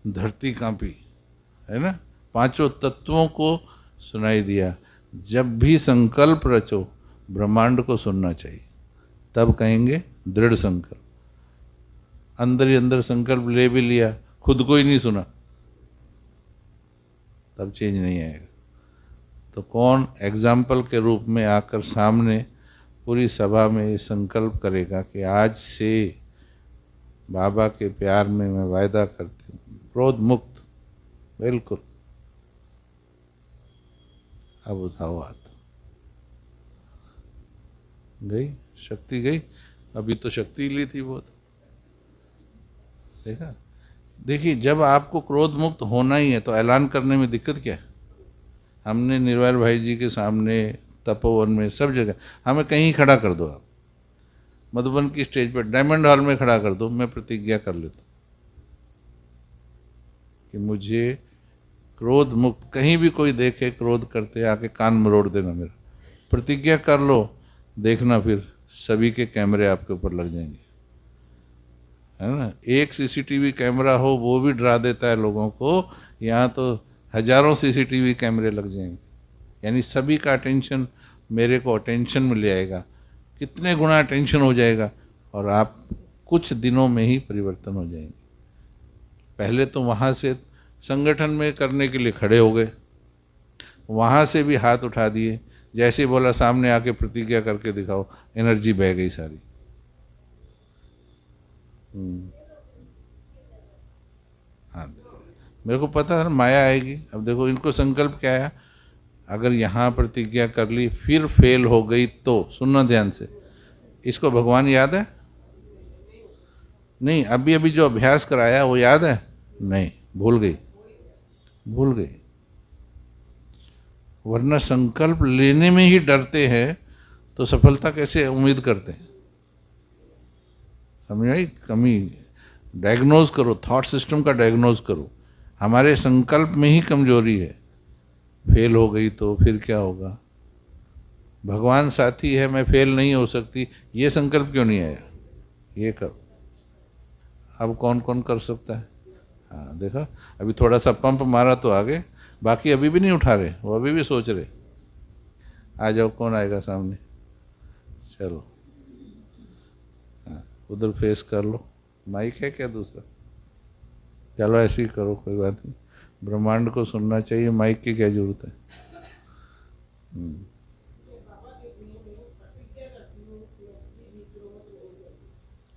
धरती कांपी, है ना? पांचों तत्वों को सुनाई दिया। जब भी संकल्प रचो ब्रह्मांड को सुनना चाहिए, तब कहेंगे दृढ़ संकल्प। अंदर ही अंदर संकल्प ले भी लिया, खुद को ही नहीं सुना, तब चेंज नहीं आएगा। तो कौन एग्जाम्पल के रूप में आकर सामने पूरी सभा में ये संकल्प करेगा कि आज से बाबा के प्यार में मैं वायदा करती हूँ, क्रोध मुक्त, बिल्कुल। अब उठाओ हाथ। गई शक्ति, गई। अभी तो शक्ति ली थी बहुत, देखा? देखिए, जब आपको क्रोध मुक्त होना ही है तो ऐलान करने में दिक्कत क्या है? हमने निर्वैर भाई जी के सामने, तपोवन में, सब जगह, हमें कहीं खड़ा कर दो आप, मधुबन की स्टेज पर, डायमंड हॉल में खड़ा कर दो, मैं प्रतिज्ञा कर लेता कि मुझे क्रोध मुक्त, कहीं भी कोई देखे क्रोध करते आके कान मरोड़ देना मेरा। प्रतिज्ञा कर लो, देखना फिर सभी के कैमरे आपके ऊपर लग जाएंगे, है ना? एक सीसीटीवी कैमरा हो वो भी डरा देता है लोगों को, यहाँ तो हजारों सीसीटीवी कैमरे लग जाएंगे। यानी सभी का अटेंशन मेरे को अटेंशन में ले आएगा। कितने गुना अटेंशन हो जाएगा, और आप कुछ दिनों में ही परिवर्तन हो जाएंगे। पहले तो वहाँ से संगठन में करने के लिए खड़े हो गए, वहाँ से भी हाथ उठा दिए, जैसे ही बोला सामने आके प्रतिज्ञा करके दिखाओ, एनर्जी बह गई सारी। हाँ, मेरे को पता है माया आएगी। अब देखो इनको संकल्प क्या आया, अगर यहाँ प्रतिज्ञा कर ली फिर फेल हो गई तो, सुनना ध्यान से, इसको भगवान याद है? नहीं, अभी अभी जो अभ्यास कराया वो याद है? नहीं, भूल गई। भूल गए। वरना संकल्प लेने में ही डरते हैं तो सफलता कैसे उम्मीद करते हैं? समझ आई कमी? डायग्नोज करो, थॉट सिस्टम का डायग्नोज करो। हमारे संकल्प में ही कमजोरी है। फेल हो गई तो फिर क्या होगा? भगवान साथी है, मैं फेल नहीं हो सकती, ये संकल्प क्यों नहीं आया? ये करो। अब कौन कौन कर सकता है? हाँ देखा, अभी थोड़ा सा पंप मारा तो आगे, बाकी अभी भी नहीं उठा रहे, वो अभी भी सोच रहे। आ जाओ, कौन आएगा सामने? चलो, हाँ उधर फेस कर लो। माइक है क्या दूसरा? चलो ऐसे ही करो, कोई बात नहीं। ब्रह्मांड को सुनना चाहिए, माइक की क्या जरूरत है?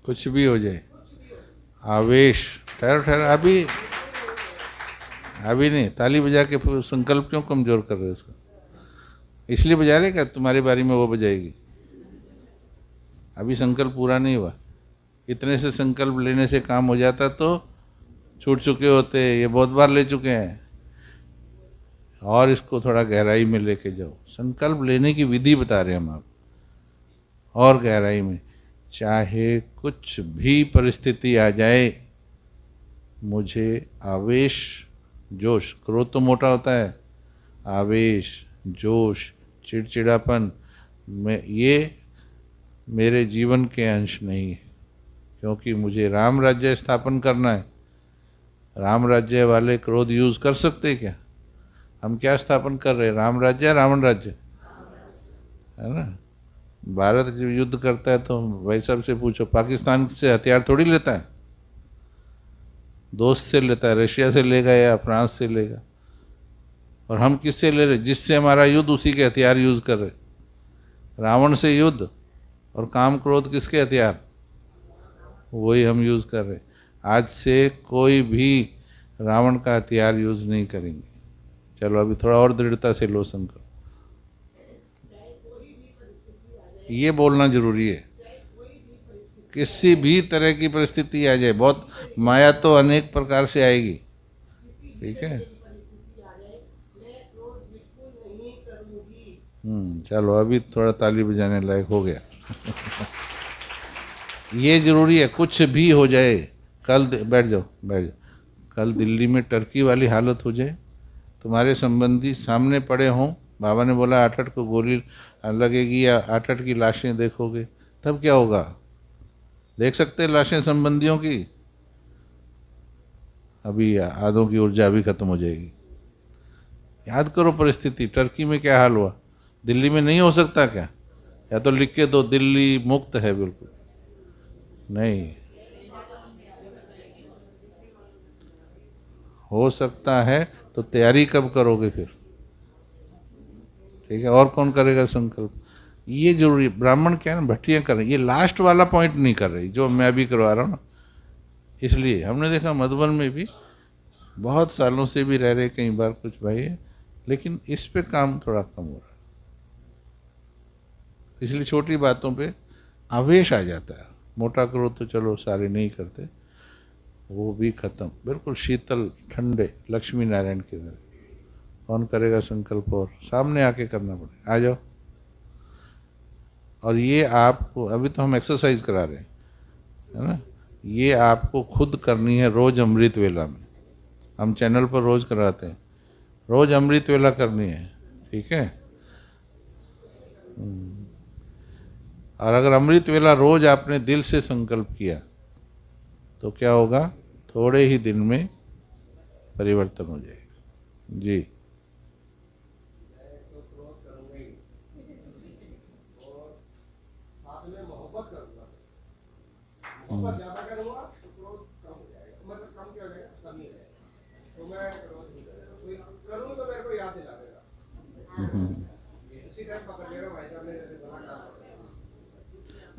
कुछ भी हो जाए, आवेश। ठहरो ठहरो, अभी नहीं। ताली बजा के फिर संकल्प क्यों कमजोर कर रहे हो इसको? इसलिए बजा रहे क्या तुम्हारी बारी में वो बजाएगी? अभी संकल्प पूरा नहीं हुआ। इतने से संकल्प लेने से काम हो जाता तो छूट चुके होते, ये बहुत बार ले चुके हैं। और इसको थोड़ा गहराई में लेके जाओ। संकल्प लेने की विधि बता रहे हैं हम आप, और गहराई में। चाहे कुछ भी परिस्थिति आ जाए, मुझे आवेश, जोश, क्रोध तो मोटा होता है, आवेश, जोश, चिड़चिड़ापन में, ये मेरे जीवन के अंश नहीं है। क्योंकि मुझे राम राज्य स्थापन करना है। राम राज्य वाले क्रोध यूज कर सकते क्या? हम क्या स्थापन कर रहे हैं? राम राज्य या रावण राज्य? है ना? भारत जब युद्ध करता है तो भाई साहब से पूछो, पाकिस्तान से हथियार थोड़ी लेता है, दोस्त से लेता है, रशिया से लेगा या फ्रांस से लेगा। और हम किससे ले रहे? जिससे हमारा युद्ध, उसी के हथियार यूज कर रहे। रावण से युद्ध और काम क्रोध किसके हथियार? वही हम यूज कर रहे। आज से कोई भी रावण का हथियार यूज नहीं करेंगे। चलो अभी थोड़ा और दृढ़ता से लो संकल्प। ये बोलना जरूरी है। किसी भी तरह की परिस्थिति आ जाए, बहुत माया तो अनेक प्रकार से आएगी, ठीक है? चलो अभी थोड़ा ताली बजाने लायक हो गया। ये जरूरी है, कुछ भी हो जाए। कल बैठ जाओ, बैठ जाओ। कल दिल्ली में टर्की वाली हालत हो जाए, तुम्हारे संबंधी सामने पड़े हों, बाबा ने बोला 8-8 को गोली लगेगी या 8-8 की लाशें देखोगे, तब क्या होगा? देख सकते लाशें संबंधियों की? अभी आधों की ऊर्जा भी खत्म हो जाएगी। याद करो परिस्थिति, टर्की में क्या हाल हुआ, दिल्ली में नहीं हो सकता क्या? या तो लिख के दो दिल्ली मुक्त है, बिल्कुल नहीं हो सकता है। तो तैयारी कब करोगे फिर? ठीक है, और कौन करेगा संकल्प? ये जरूरी। ब्राह्मण क्या है ना, भट्टियाँ कर रहे, ये लास्ट वाला पॉइंट नहीं कर रही जो मैं अभी करवा रहा हूँ ना। इसलिए हमने देखा मधुबन में भी बहुत सालों से भी रह रहे कई बार कुछ भाई है, लेकिन इस पे काम थोड़ा कम हो रहा है। इसलिए छोटी बातों पे आवेश आ जाता है। मोटा करो तो चलो सारे नहीं करते, वो भी खत्म, बिल्कुल शीतल ठंडे लक्ष्मी नारायण की तरह। कौन करेगा संकल्प? और सामने आके करना पड़ेगा। आ जाओ। और ये आपको, अभी तो हम एक्सरसाइज करा रहे हैं, है ना? ये आपको खुद करनी है रोज अमृत वेला में। हम चैनल पर रोज कराते हैं, रोज अमृत वेला करनी है, ठीक है? और अगर अमृत वेला रोज आपने दिल से संकल्प किया तो क्या होगा? थोड़े ही दिन में परिवर्तन हो जाएगा। जी
ज्यादा करूंगा तो क्रोध कम हो जाएगा, मतलब कम क्या हो जाएगा, कम ही हो जाएगा। तो मैं करूँ तो मेरे को याद दिला देगा, उसी टाइम पकड़ लेगा भाई साहब ने जैसे बोला था।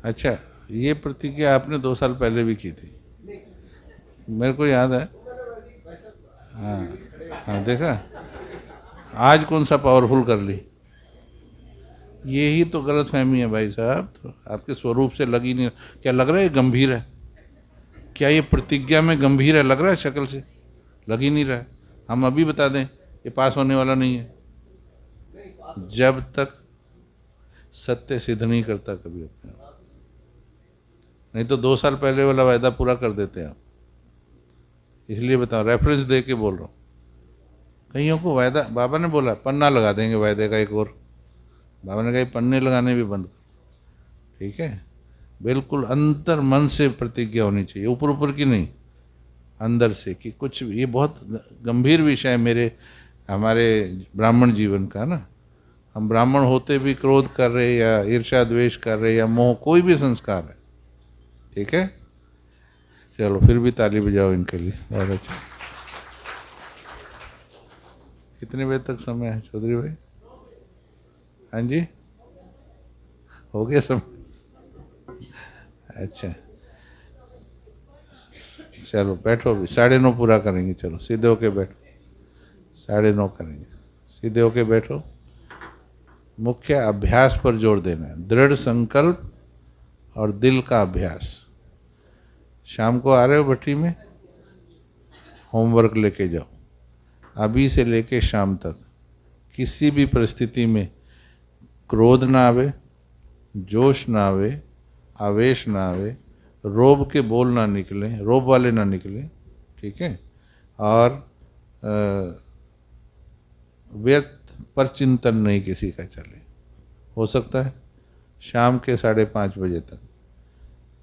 अच्छा, ये प्रतिज्ञा आपने 2 साल पहले भी की थी, मेरे को याद है। हाँ हाँ, देखा आज कौन सा पावरफुल कर ली। यही तो गलत फहमी है भाई साहब, तो आपके स्वरूप से लग ही नहीं। क्या लग रहा है गंभीर है? क्या ये प्रतिज्ञा में गंभीर है? लग रहा है शक्ल से? लग ही नहीं रहा है। हम अभी बता दें ये पास होने वाला नहीं है, जब तक सत्य सिद्ध नहीं करता कभी अपने आप। नहीं तो 2 साल पहले वाला वायदा पूरा कर देते हैं आप। इसलिए बताओ, रेफरेंस दे के बोल रहा हूँ। कईयों को वायदा, बाबा ने बोला पन्ना लगा देंगे वायदे का एक और, बाबा ने कहा पन्ने लगाने भी बंद करो, ठीक है। बिल्कुल अंतर मन से प्रतिज्ञा होनी चाहिए, ऊपर ऊपर की नहीं, अंदर से, कि कुछ भी, ये बहुत गंभीर विषय है मेरे हमारे ब्राह्मण जीवन का ना। हम ब्राह्मण होते भी क्रोध कर रहे या ईर्ष्या द्वेष कर रहे या मोह, कोई भी संस्कार है, ठीक है। चलो फिर भी ताली बजाओ इनके लिए, बहुत अच्छा। कितने बजे तक समय है चौधरी भाई? हाँ जी, हो गया समय? अच्छा चलो बैठो, अभी 9:30 पूरा करेंगे। चलो सीधे होके बैठो, 9:30 करेंगे, सीधे होके बैठो। मुख्य अभ्यास पर जोर देना है, दृढ़ संकल्प और दिल का अभ्यास। शाम को आ रहे हो भट्टी में, होमवर्क लेके जाओ, अभी से लेके शाम तक किसी भी परिस्थिति में क्रोध ना आवे, जोश ना आवे, आवेश ना आवे, रोब के बोल ना निकले, रोब वाले ना निकले, ठीक है। और व्यर्थ पर चिंतन नहीं किसी का चले। हो सकता है शाम के 5:30 बजे तक,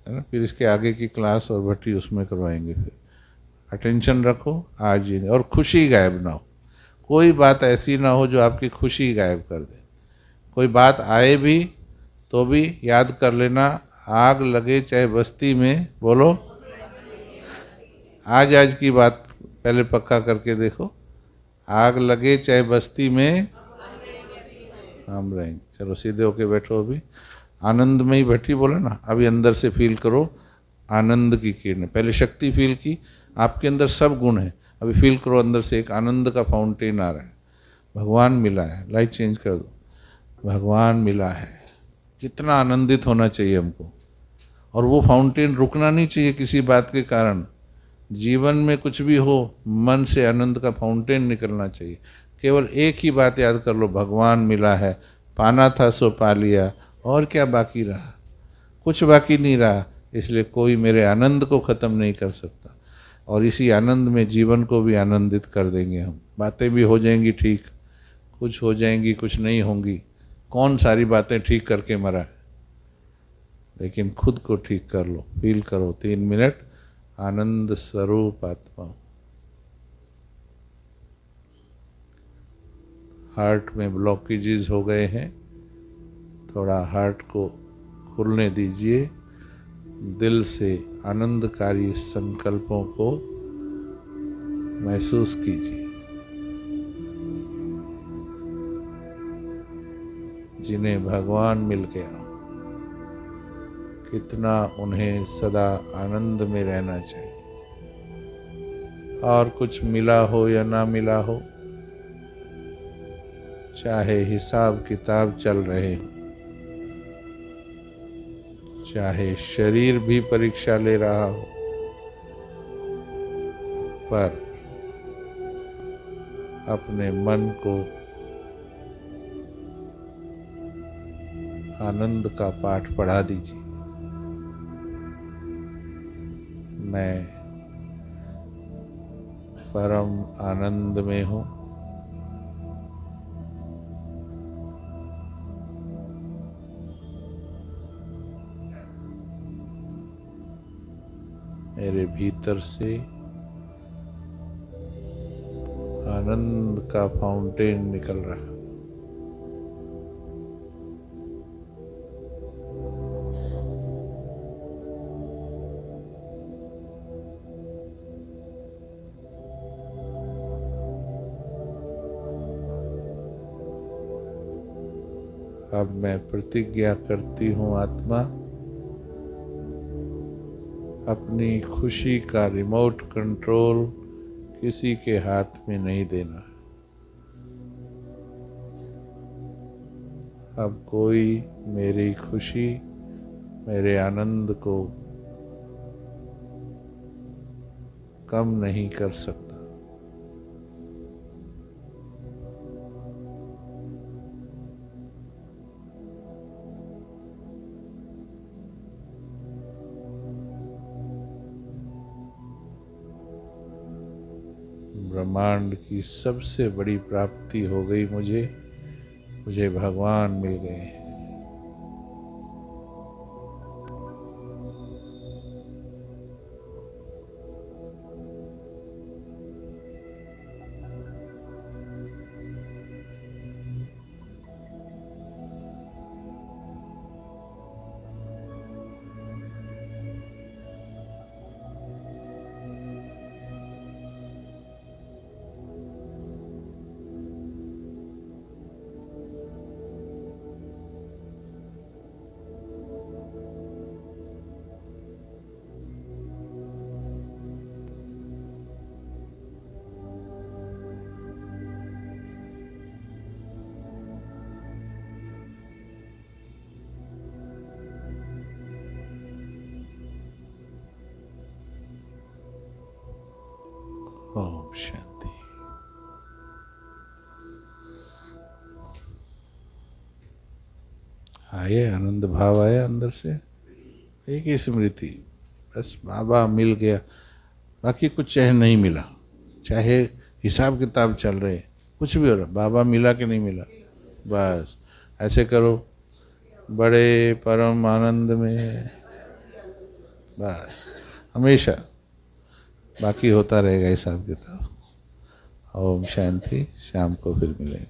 है ना। फिर इसके आगे की क्लास और भट्टी उसमें करवाएंगे। फिर अटेंशन रखो आज ही, और खुशी गायब ना हो। कोई बात ऐसी ना हो जो आपकी खुशी गायब कर दे। कोई बात आए भी तो भी याद कर लेना, आग लगे चाहे बस्ती में, बोलो आज की बात पहले पक्का करके देखो, आग लगे चाहे बस्ती में हम रहेंगे। चलो सीधे होके बैठो, अभी आनंद में ही भट्टी बोला ना, अभी अंदर से फील करो आनंद की किरण। पहले शक्ति फील की, आपके अंदर सब गुण है, अभी फील करो अंदर से एक आनंद का फाउंटेन आ रहा है। भगवान मिला है, लाइट चेंज कर दो, भगवान मिला है। कितना आनंदित होना चाहिए हमको। और वो फाउंटेन रुकना नहीं चाहिए किसी बात के कारण। जीवन में कुछ भी हो, मन से आनंद का फाउंटेन निकलना चाहिए। केवल एक ही बात याद कर लो, भगवान मिला है, पाना था सो पा लिया, और क्या बाकी रहा? कुछ बाकी नहीं रहा। इसलिए कोई मेरे आनंद को ख़त्म नहीं कर सकता। और इसी आनंद में जीवन को भी आनंदित कर देंगे हम। बातें भी हो जाएंगी ठीक, कुछ हो जाएंगी, कुछ नहीं होंगी। कौन सारी बातें ठीक करके मरा है? लेकिन खुद को ठीक कर लो, फील करो 3 मिनट आनंद स्वरूप आत्मा। हार्ट में ब्लॉकेजेस हो गए हैं, थोड़ा हार्ट को खुलने दीजिए। दिल से आनंदकारी संकल्पों को महसूस कीजिए, जिन्हें भगवान मिल गया। कितना उन्हें सदा आनंद में रहना चाहिए। और कुछ मिला हो या ना मिला हो, चाहे हिसाब किताब चल रहे हो, चाहे शरीर भी परीक्षा ले रहा हो, पर अपने मन को आनंद का पाठ पढ़ा दीजिए। मैं परम आनंद में हूँ। मेरे भीतर से आनंद का फाउंटेन निकल रहा है। अब मैं प्रतिज्ञा करती हूँ, आत्मा, अपनी खुशी का रिमोट कंट्रोल किसी के हाथ में नहीं देना। अब कोई मेरी खुशी, मेरे आनंद को कम नहीं कर सकता। ब्रह्मांड की सबसे बड़ी प्राप्ति हो गई मुझे भगवान मिल गए। ओम शांति। आए आनंद भाव आया अंदर से, एक ही स्मृति, बस बाबा मिल गया। बाकी कुछ चाहे नहीं मिला, चाहे हिसाब किताब चल रहे, कुछ भी हो रहा, बाबा मिला कि नहीं मिला, बस ऐसे करो बड़े परम आनंद में, बस हमेशा। बाकी होता रहेगा हिसाब किताब। ओम शांति। शाम को फिर मिलेंगे।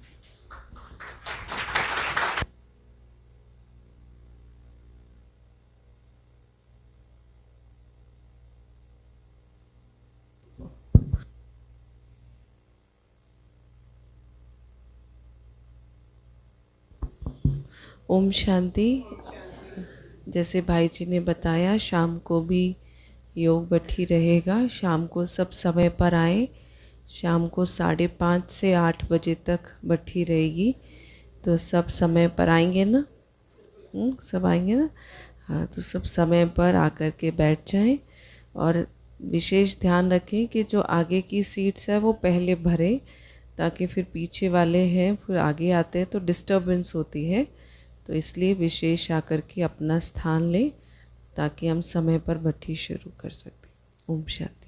ओम शांति। जैसे भाई जी ने बताया, शाम को भी योग बैठी रहेगा। शाम को सब समय पर आए। शाम को 5:30 से 8 बजे तक बैठी रहेगी। तो सब समय पर आएंगे ना? सब आएंगे ना? हाँ, तो सब समय पर आकर के बैठ जाएं। और विशेष ध्यान रखें कि जो आगे की सीट्स है वो पहले भरें, ताकि फिर पीछे वाले हैं फिर आगे आते हैं तो डिस्टर्बेंस होती है। तो इसलिए विशेष आकर के अपना स्थान लें, ताकि हम समय पर भट्टी शुरू कर सकते। ओम शांति।